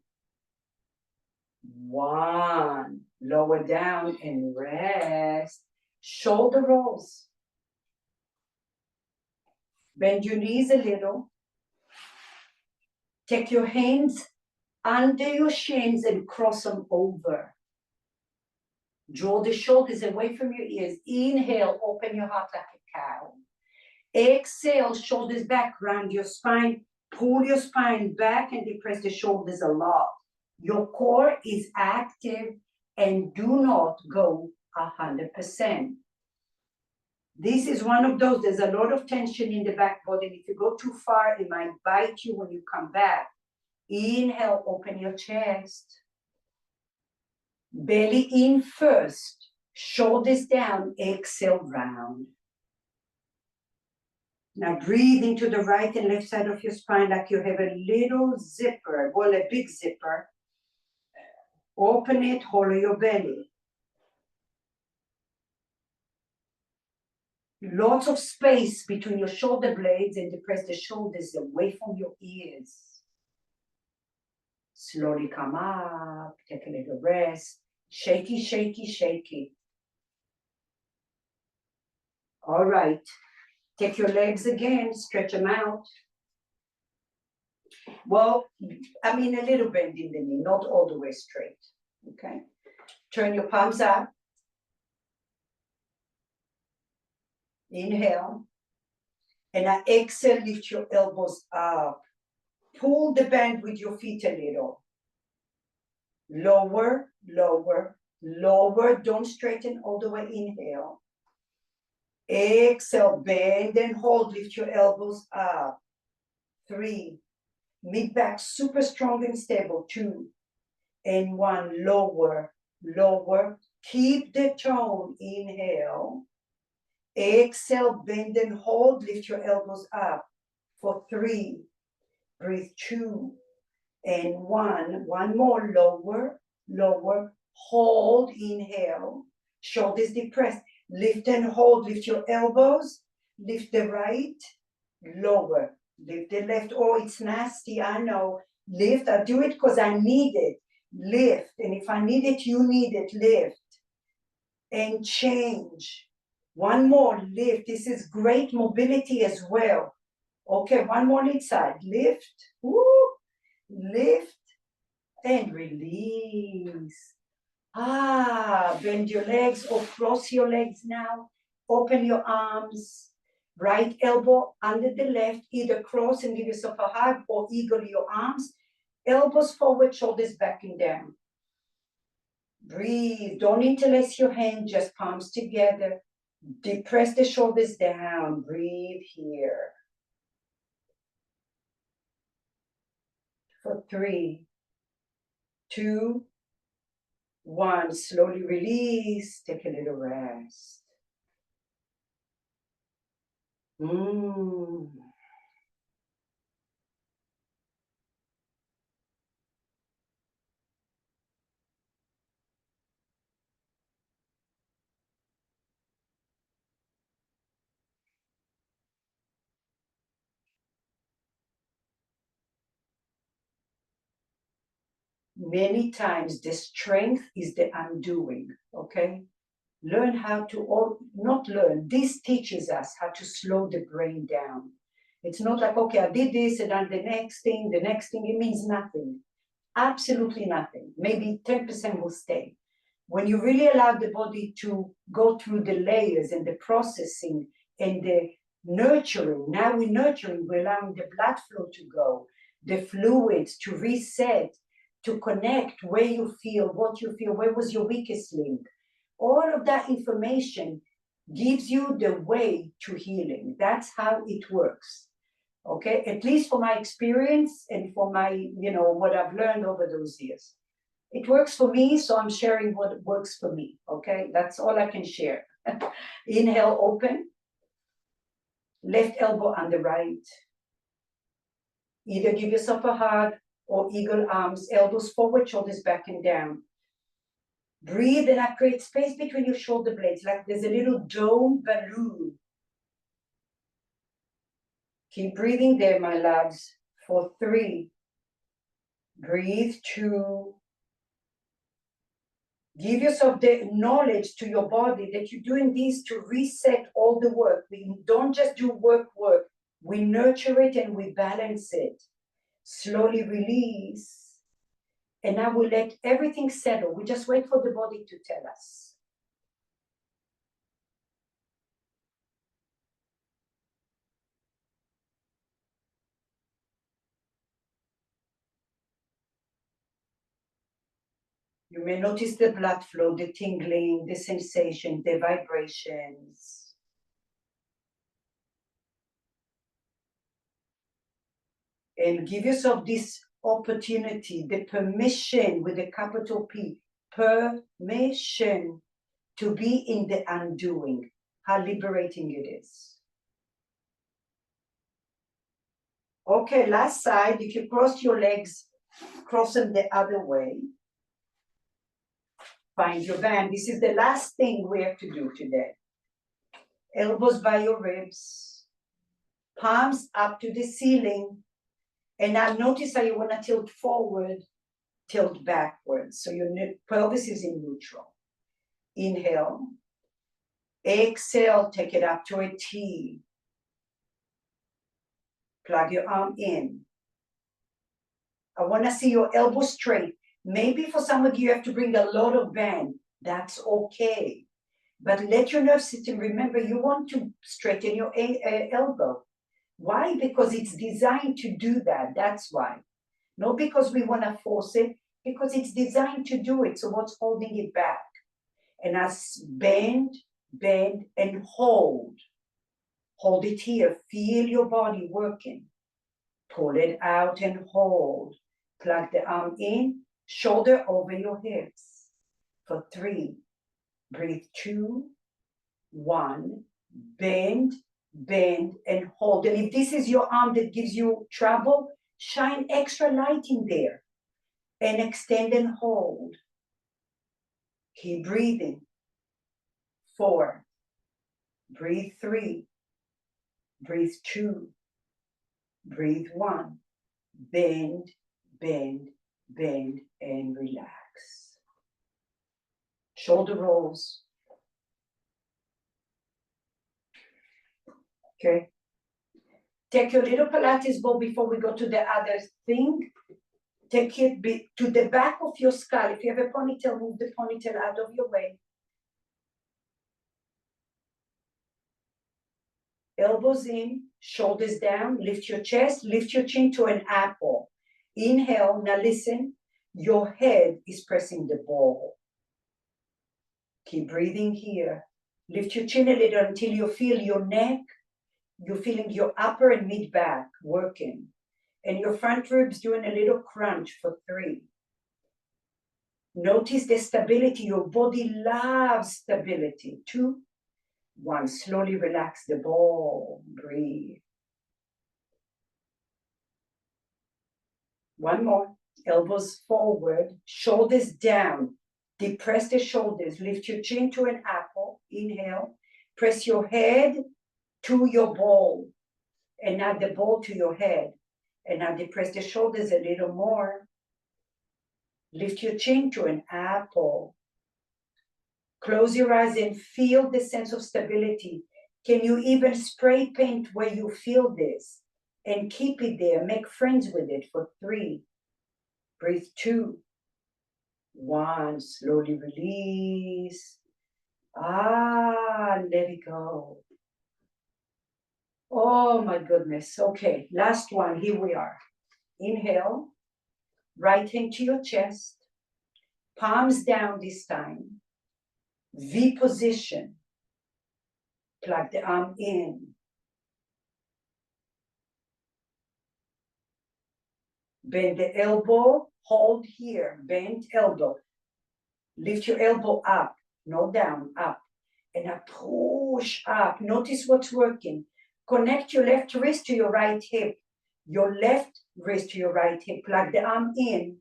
1. Lower down and rest. Shoulder rolls. Bend your knees a little. Take your hands under your shins and cross them over. Draw the shoulders away from your ears. Inhale, open your heart like a cow. Exhale, shoulders back, round your spine. Pull your spine back and depress the shoulders a lot. Your core is active and do not go 100%. This is one of those, there's a lot of tension in the back body. If you go too far, it might bite you when you come back. Inhale, open your chest. Belly in first, shoulders down, exhale, round. Now breathe into the right and left side of your spine like you have a little zipper, well, a big zipper. Open it, hollow your belly. Lots of space between your shoulder blades and depress the shoulders away from your ears. Slowly come up, take a little rest. Shaky, shaky, shaky. All right. Take your legs again, stretch them out. Well, a little bend in the knee, not all the way straight. Okay. Turn your palms up. Inhale. And I exhale, lift your elbows up. Pull the band with your feet a little. Lower, lower, lower. Don't straighten all the way. Inhale. Exhale, bend and hold. Lift your elbows up. 3. Mid-back super strong and stable. 2. And 1. Lower, lower. Keep the tone. Inhale. Exhale, bend and hold, lift your elbows up. For 3, breathe 2 and 1. One more, lower, lower, hold, inhale, shoulders depressed. Lift and hold, lift your elbows, lift the right, lower, lift the left. Oh, it's nasty, I know. Lift, I do it because I need it. Lift, and if I need it, you need it. Lift and change. One more, lift. This is great mobility as well. Okay, one more inside. Lift, woo, lift and release. Bend your legs or cross your legs now. Open your arms. Right elbow under the left. Either cross and give yourself a hug or eagle your arms. Elbows forward, shoulders back and down. Breathe. Don't interlace your hands, just palms together. Depress the shoulders down. Breathe here. For 3, 2, 1. Slowly release. Take a little rest. Many times the strength is the undoing, okay? Learn how to, or not learn, this teaches us how to slow the brain down. It's not like, okay, I did this and then the next thing, it means nothing. Absolutely nothing. Maybe 10% will stay. When you really allow the body to go through the layers and the processing and the nurturing, now we're nurturing, we're allowing the blood flow to go, the fluids to reset, to connect where you feel, what you feel, where was your weakest link. All of that information gives you the way to healing. That's how it works. Okay, at least for my experience and for my, what I've learned over those years. It works for me, so I'm sharing what works for me. Okay, that's all I can share. Inhale, open. Left elbow on the right. Either give yourself a hug or eagle arms, elbows forward, shoulders back and down. Breathe and I create space between your shoulder blades, like there's a little dome balloon. Keep breathing there, my loves. For 3. Breathe 2. Give yourself the knowledge to your body that you're doing this to reset all the work. We don't just do work. We nurture it and we balance it. Slowly release. And now we let everything settle. We just wait for the body to tell us. You may notice the blood flow, the tingling, the sensation, the vibrations. And give yourself this opportunity, the permission with a capital P, permission to be in the undoing. How liberating it is. Okay, last side. If you cross your legs, cross them the other way. Find your band. This is the last thing we have to do today. Elbows by your ribs. Palms up to the ceiling. And now notice how you want to tilt forward, tilt backwards. So your pelvis is in neutral. Inhale. Exhale, take it up to a T. Plug your arm in. I want to see your elbow straight. Maybe for some of you, you have to bring a lot of bend. That's okay. But let your nerve system remember you want to straighten your elbow. Why? Because it's designed to do that. That's why. Not because we want to force it, because it's designed to do it. So what's holding it back? And as bend, and hold. Hold it here. Feel your body working. Pull it out and hold. Plug the arm in. Shoulder over your hips. For 3. Breathe 2, 1. bend, bend, and hold. And if this is your arm that gives you trouble, shine extra light in there and extend and hold. Keep breathing. 4. Breathe 3. Breathe 2. Breathe 1. Bend, bend, bend, and relax. Shoulder rolls. Okay. Take your little Pilates ball before we go to the other thing. Take it to the back of your skull. If you have a ponytail, move the ponytail out of your way. Elbows in, shoulders down, lift your chest, lift your chin to an apple. Inhale, now listen, your head is pressing the ball. Keep breathing here. Lift your chin a little until you feel your neck, you're feeling your upper and mid back working. And your front ribs doing a little crunch for 3. Notice the stability. Your body loves stability. 2, 1. Slowly relax the ball. Breathe. 1 more. Elbows forward, shoulders down. Depress the shoulders. Lift your chin to an apple. Inhale. Press your head to your ball. And now the ball to your head. And now depress the shoulders a little more. Lift your chin to an apple. Close your eyes and feel the sense of stability. Can you even spray paint where you feel this? And keep it there. Make friends with it for 3. Breathe 2. 1. Slowly release. Let it go. Oh my goodness. Okay, last one. Here we are. Inhale. Right hand to your chest. Palms down this time. V position. Plug the arm in. Bend the elbow. Hold here. Bend elbow. Lift your elbow up. No down. Up. And now push up. Notice what's working. Connect your left wrist to your right hip. Your left wrist to your right hip. Plug the arm in.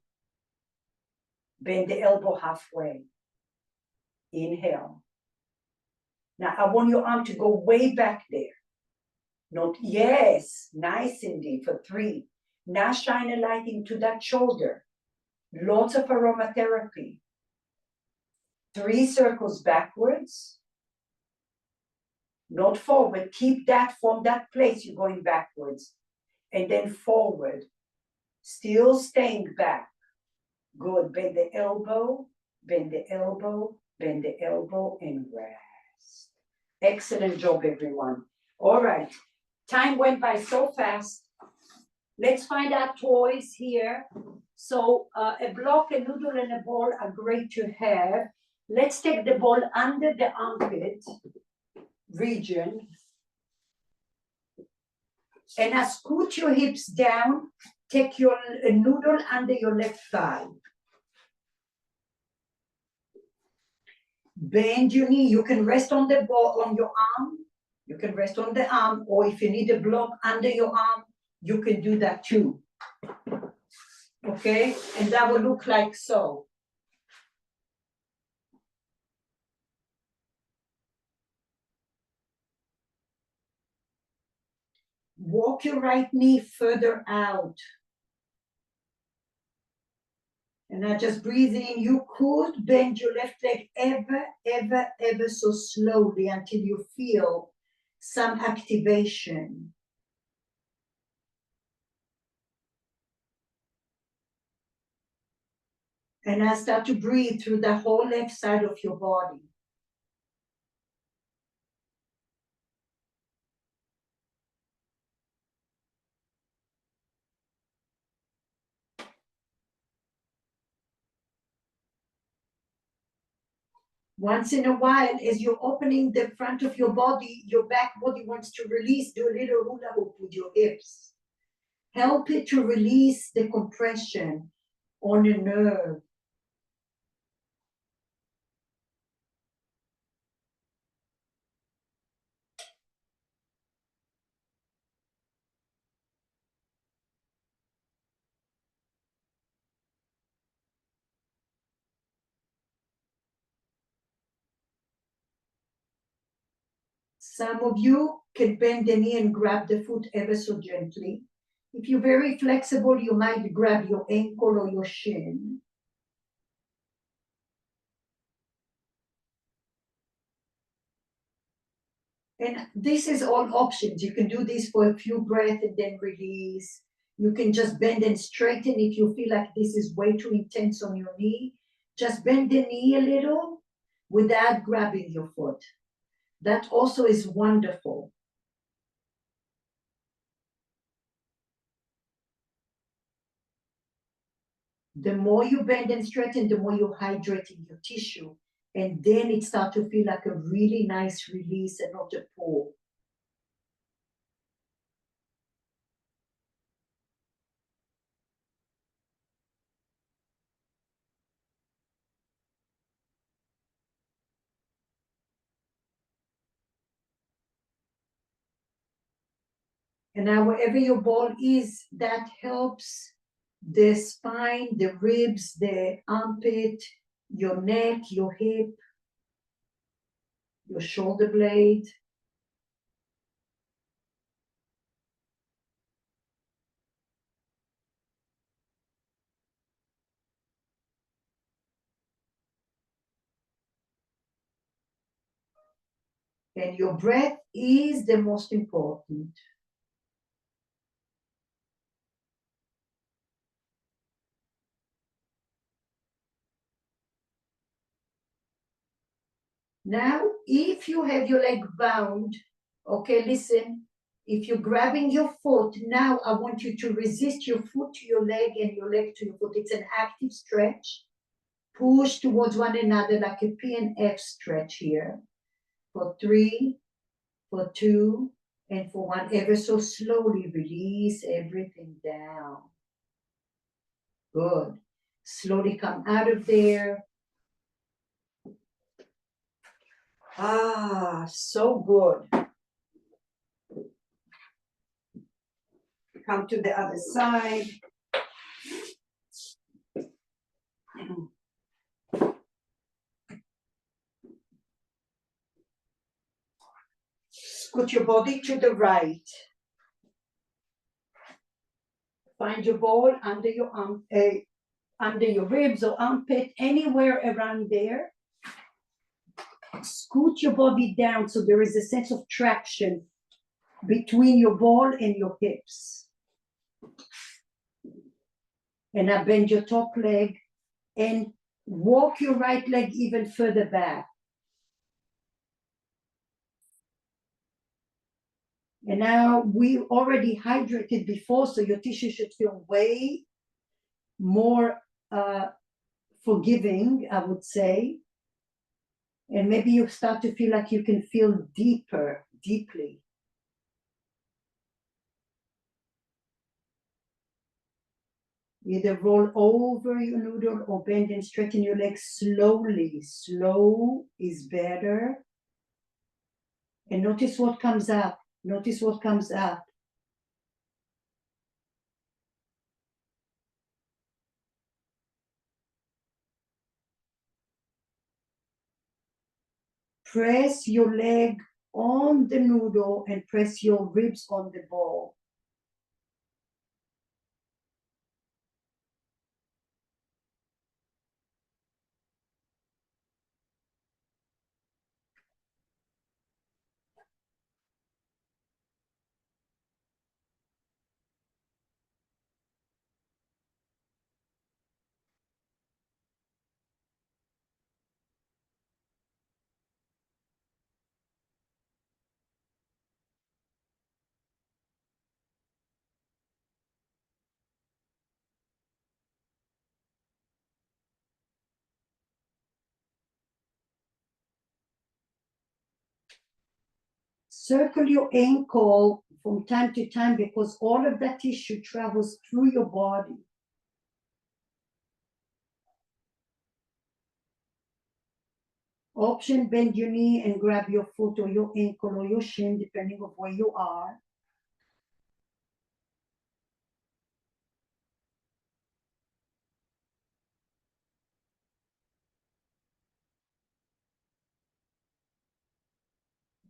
Bend the elbow halfway. Inhale. Now I want your arm to go way back there. Not yes. Nice indeed for 3. Now shine a light into that shoulder. Lots of aromatherapy. 3 circles backwards. Not forward. Keep that from that place. You're going backwards. And then forward. Still staying back. Good. Bend the elbow. Bend the elbow. Bend the elbow and rest. Excellent job, everyone. All right. Time went by so fast. Let's find our toys here. So a block, a noodle, and a ball are great to have. Let's take the ball under the armpit region. And now scoot your hips down. Take your noodle under your left thigh. Bend your knee. You can rest on the ball, on your arm. You can rest on the arm, or if you need a block under your arm, you can do that too. Okay? And that will look like so. Walk your right knee further out. And now just breathe in. You could bend your left leg ever so slowly until you feel some activation. And now start to breathe through the whole left side of your body. Once in a while, as you're opening the front of your body, your back body wants to release, do a little hula hoop with your hips. Help it to release the compression on a nerve. Some of you can bend the knee and grab the foot ever so gently. If you're very flexible, you might grab your ankle or your shin. And this is all options. You can do this for a few breaths and then release. You can just bend and straighten if you feel like this is way too intense on your knee. Just bend the knee a little without grabbing your foot. That also is wonderful. The more you bend and straighten, the more you're hydrating your tissue. And then it starts to feel like a really nice release and not a pull. And now wherever your ball is, that helps the spine, the ribs, the armpit, your neck, your hip, your shoulder blade. And your breath is the most important. Now, if you have your leg bound, okay, listen, if you're grabbing your foot, now I want you to resist your foot to your leg and your leg to your foot. It's an active stretch. Push towards one another like a P and F stretch here. For 3, for 2, and for 1. Ever so slowly release everything down. Good. Slowly come out of there. Ah, so good. Come to the other side. Scoot your body to the right. Find your ball under your arm, under your ribs or armpit, anywhere around there. Scoot your body down so there is a sense of traction between your ball and your hips. And now bend your top leg and walk your right leg even further back. And now we already hydrated before, so your tissue should feel way more forgiving, I would say. And maybe you start to feel like you can feel deeply. Either roll over your noodle or bend and straighten your legs slowly. Slow is better. And notice what comes up. Notice what comes up. Press your leg on the noodle and press your ribs on the ball. Circle your ankle from time to time because all of that tissue travels through your body. Option, bend your knee and grab your foot or your ankle or your shin, depending on where you are.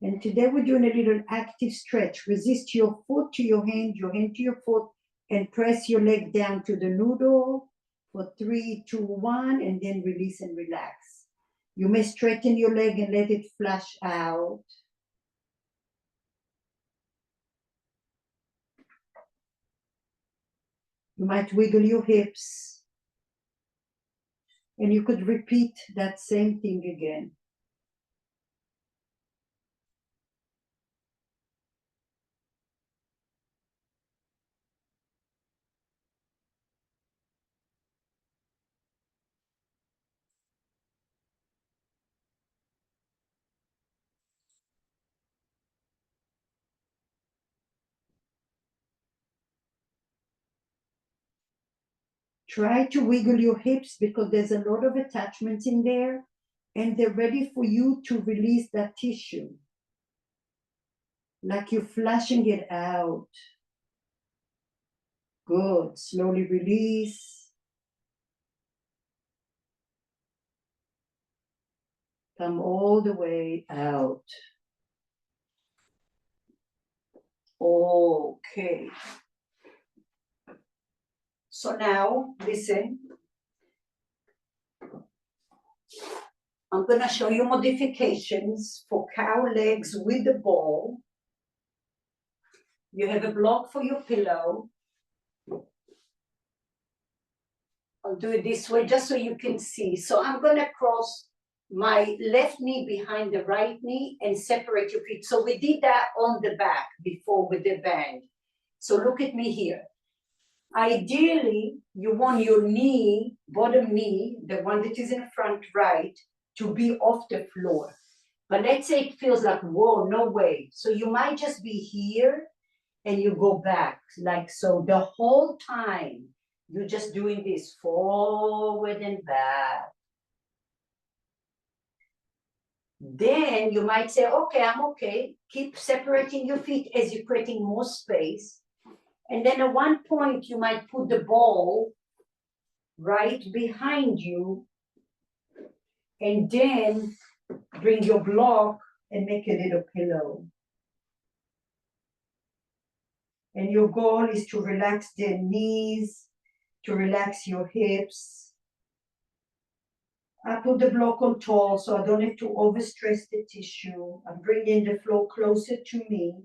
And today we're doing a little active stretch. Resist your foot to your hand to your foot, and press your leg down to the noodle for 3, 2, 1, and then release and relax. You may straighten your leg and let it flash out. You might wiggle your hips. And you could repeat that same thing again. Try to wiggle your hips because there's a lot of attachments in there and they're ready for you to release that tissue. Like you're flashing it out. Good. Slowly release. Come all the way out. Okay. So now, listen. I'm going to show you modifications for cow legs with the ball. You have a block for your pillow. I'll do it this way just so you can see. So I'm going to cross my left knee behind the right knee and separate your feet. So we did that on the back before with the band. So look at me here. Ideally, you want your knee, bottom knee, the one that is in front right, to be off the floor. But let's say it feels like, whoa, no way. So you might just be here and you go back like so. The whole time, you're just doing this forward and back. Then you might say, okay, I'm okay. Keep separating your feet as you're creating more space. And then at one point, you might put the ball right behind you and then bring your block and make a little pillow. And your goal is to relax the knees, to relax your hips. I put the block on tall so I don't have to overstress the tissue. I'm bringing the floor closer to me.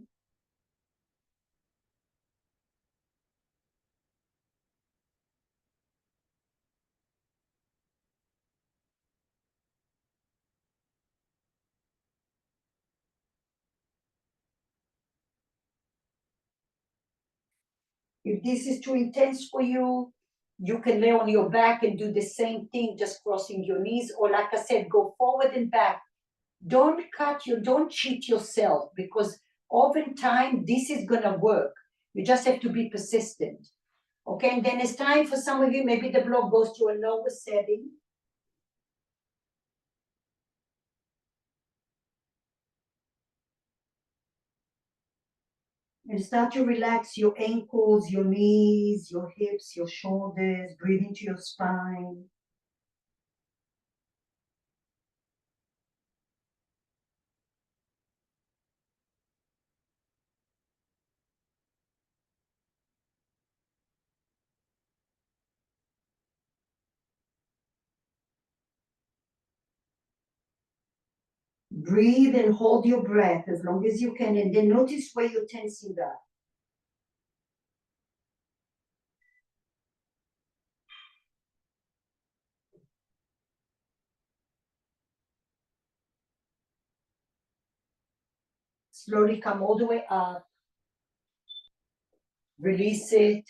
If this is too intense for you, you can lay on your back and do the same thing, just crossing your knees. Or like I said, go forward and back. Don't cheat yourself because oftentimes this is gonna work. You just have to be persistent. Okay, and then it's time for some of you, maybe the block goes to a lower setting. And start to relax your ankles, your knees, your hips, your shoulders. Breathe into your spine. Breathe and hold your breath as long as you can, and then notice where you're tensing up. Slowly come all the way up. Release it.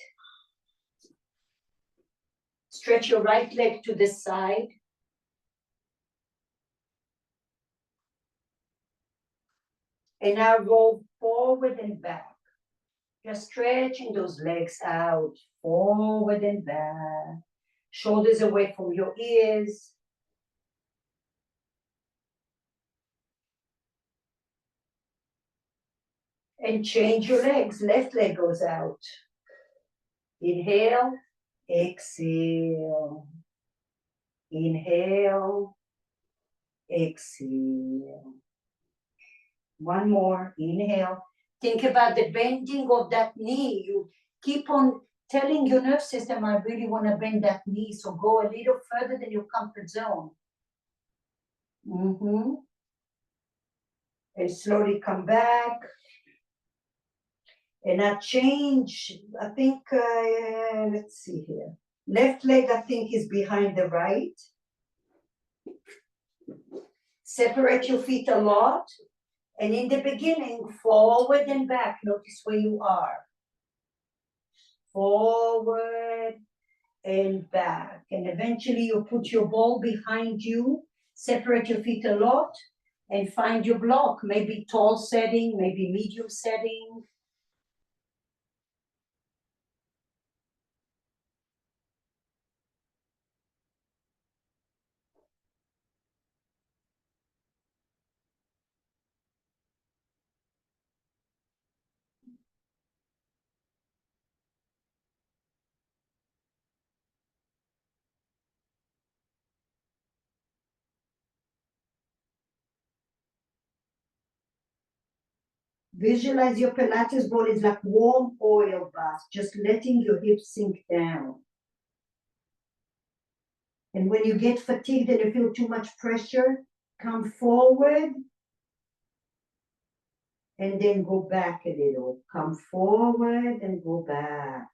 Stretch your right leg to the side. And now roll forward and back. Just stretching those legs out, forward and back. Shoulders away from your ears. And change your legs. Left leg goes out. Inhale, exhale. Inhale, exhale. One more, inhale. Think about the bending of that knee. You keep on telling your nerve system, I really want to bend that knee. So go a little further than your comfort zone. And slowly come back. And I change, I think, let's see here. Left leg, I think, is behind the right. Separate your feet a lot. And in the beginning, forward and back. Notice where you are. Forward and back. And eventually you put your ball behind you. Separate your feet a lot. And find your block. Maybe tall setting, maybe medium setting. Visualize your Pilates ball is like warm oil bath, just letting your hips sink down. And when you get fatigued and you feel too much pressure, come forward and then go back a little. Come forward and go back.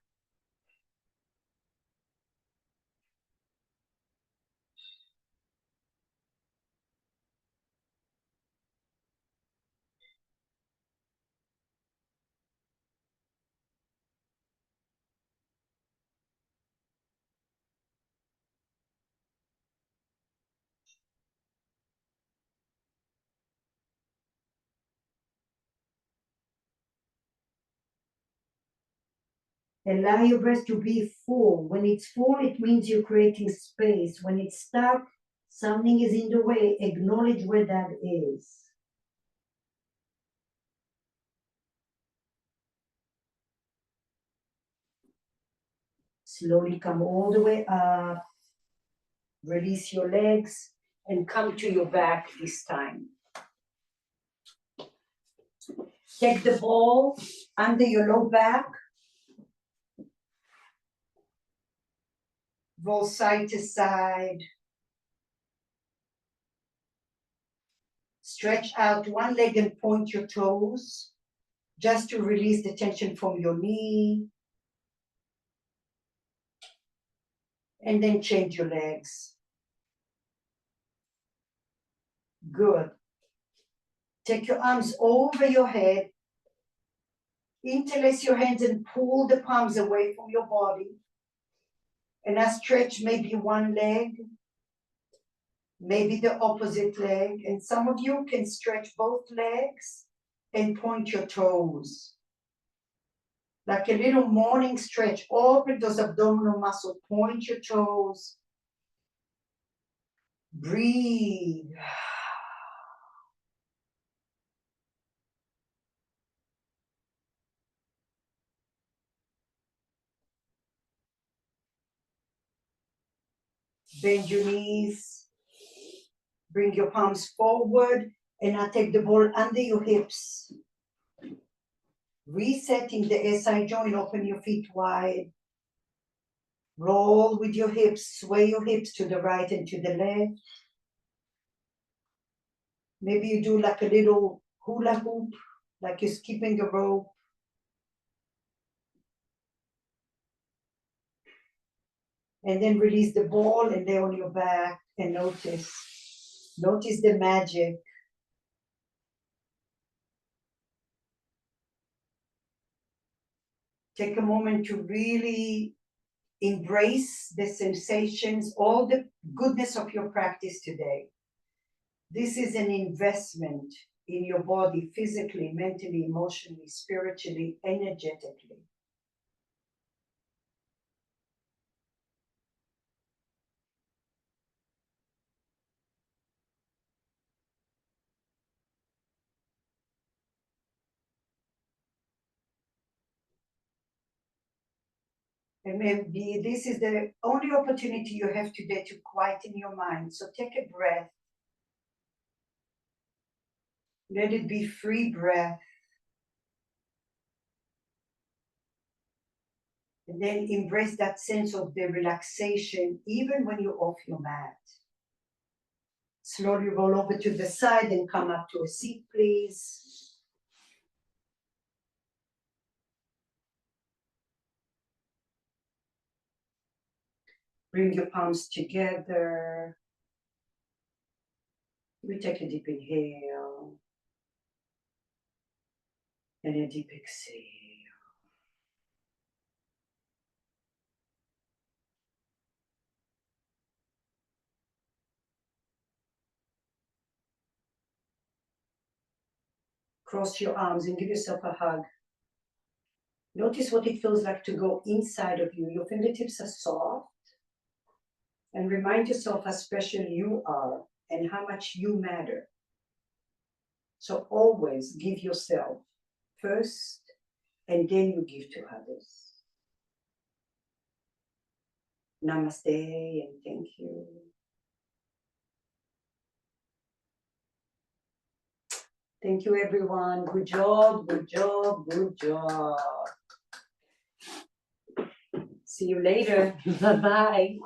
Allow your breath to be full. When it's full, it means you're creating space. When it's stuck, something is in the way. Acknowledge where that is. Slowly come all the way up. Release your legs and come to your back this time. Take the ball under your low back. Roll side to side. Stretch out one leg and point your toes just to release the tension from your knee. And then change your legs. Good. Take your arms over your head. Interlace your hands and pull the palms away from your body. And I stretch maybe one leg, maybe the opposite leg. And some of you can stretch both legs and point your toes. Like a little morning stretch. Open those abdominal muscles. Point your toes. Breathe. Bend your knees. Bring your palms forward. And I take the ball under your hips. Resetting the SI joint. Open your feet wide. Roll with your hips. Sway your hips to the right and to the left. Maybe you do like a little hula hoop, like you're skipping a rope. And then release the ball and lay on your back and notice. Notice the magic. Take a moment to really embrace the sensations, all the goodness of your practice today. This is an investment in your body, physically, mentally, emotionally, spiritually, energetically. And maybe this is the only opportunity you have today to quieten your mind. So take a breath. Let it be free breath. And then embrace that sense of the relaxation, even when you're off your mat. Slowly roll over to the side and come up to a seat, please. Bring your palms together. We take a deep inhale and a deep exhale. Cross your arms and give yourself a hug. Notice what it feels like to go inside of you. Your fingertips are soft. And remind yourself how special you are and how much you matter. So always give yourself first, and then you give to others. Namaste and thank you. Thank you, everyone. Good job, good job, good job. See you later. Bye-bye.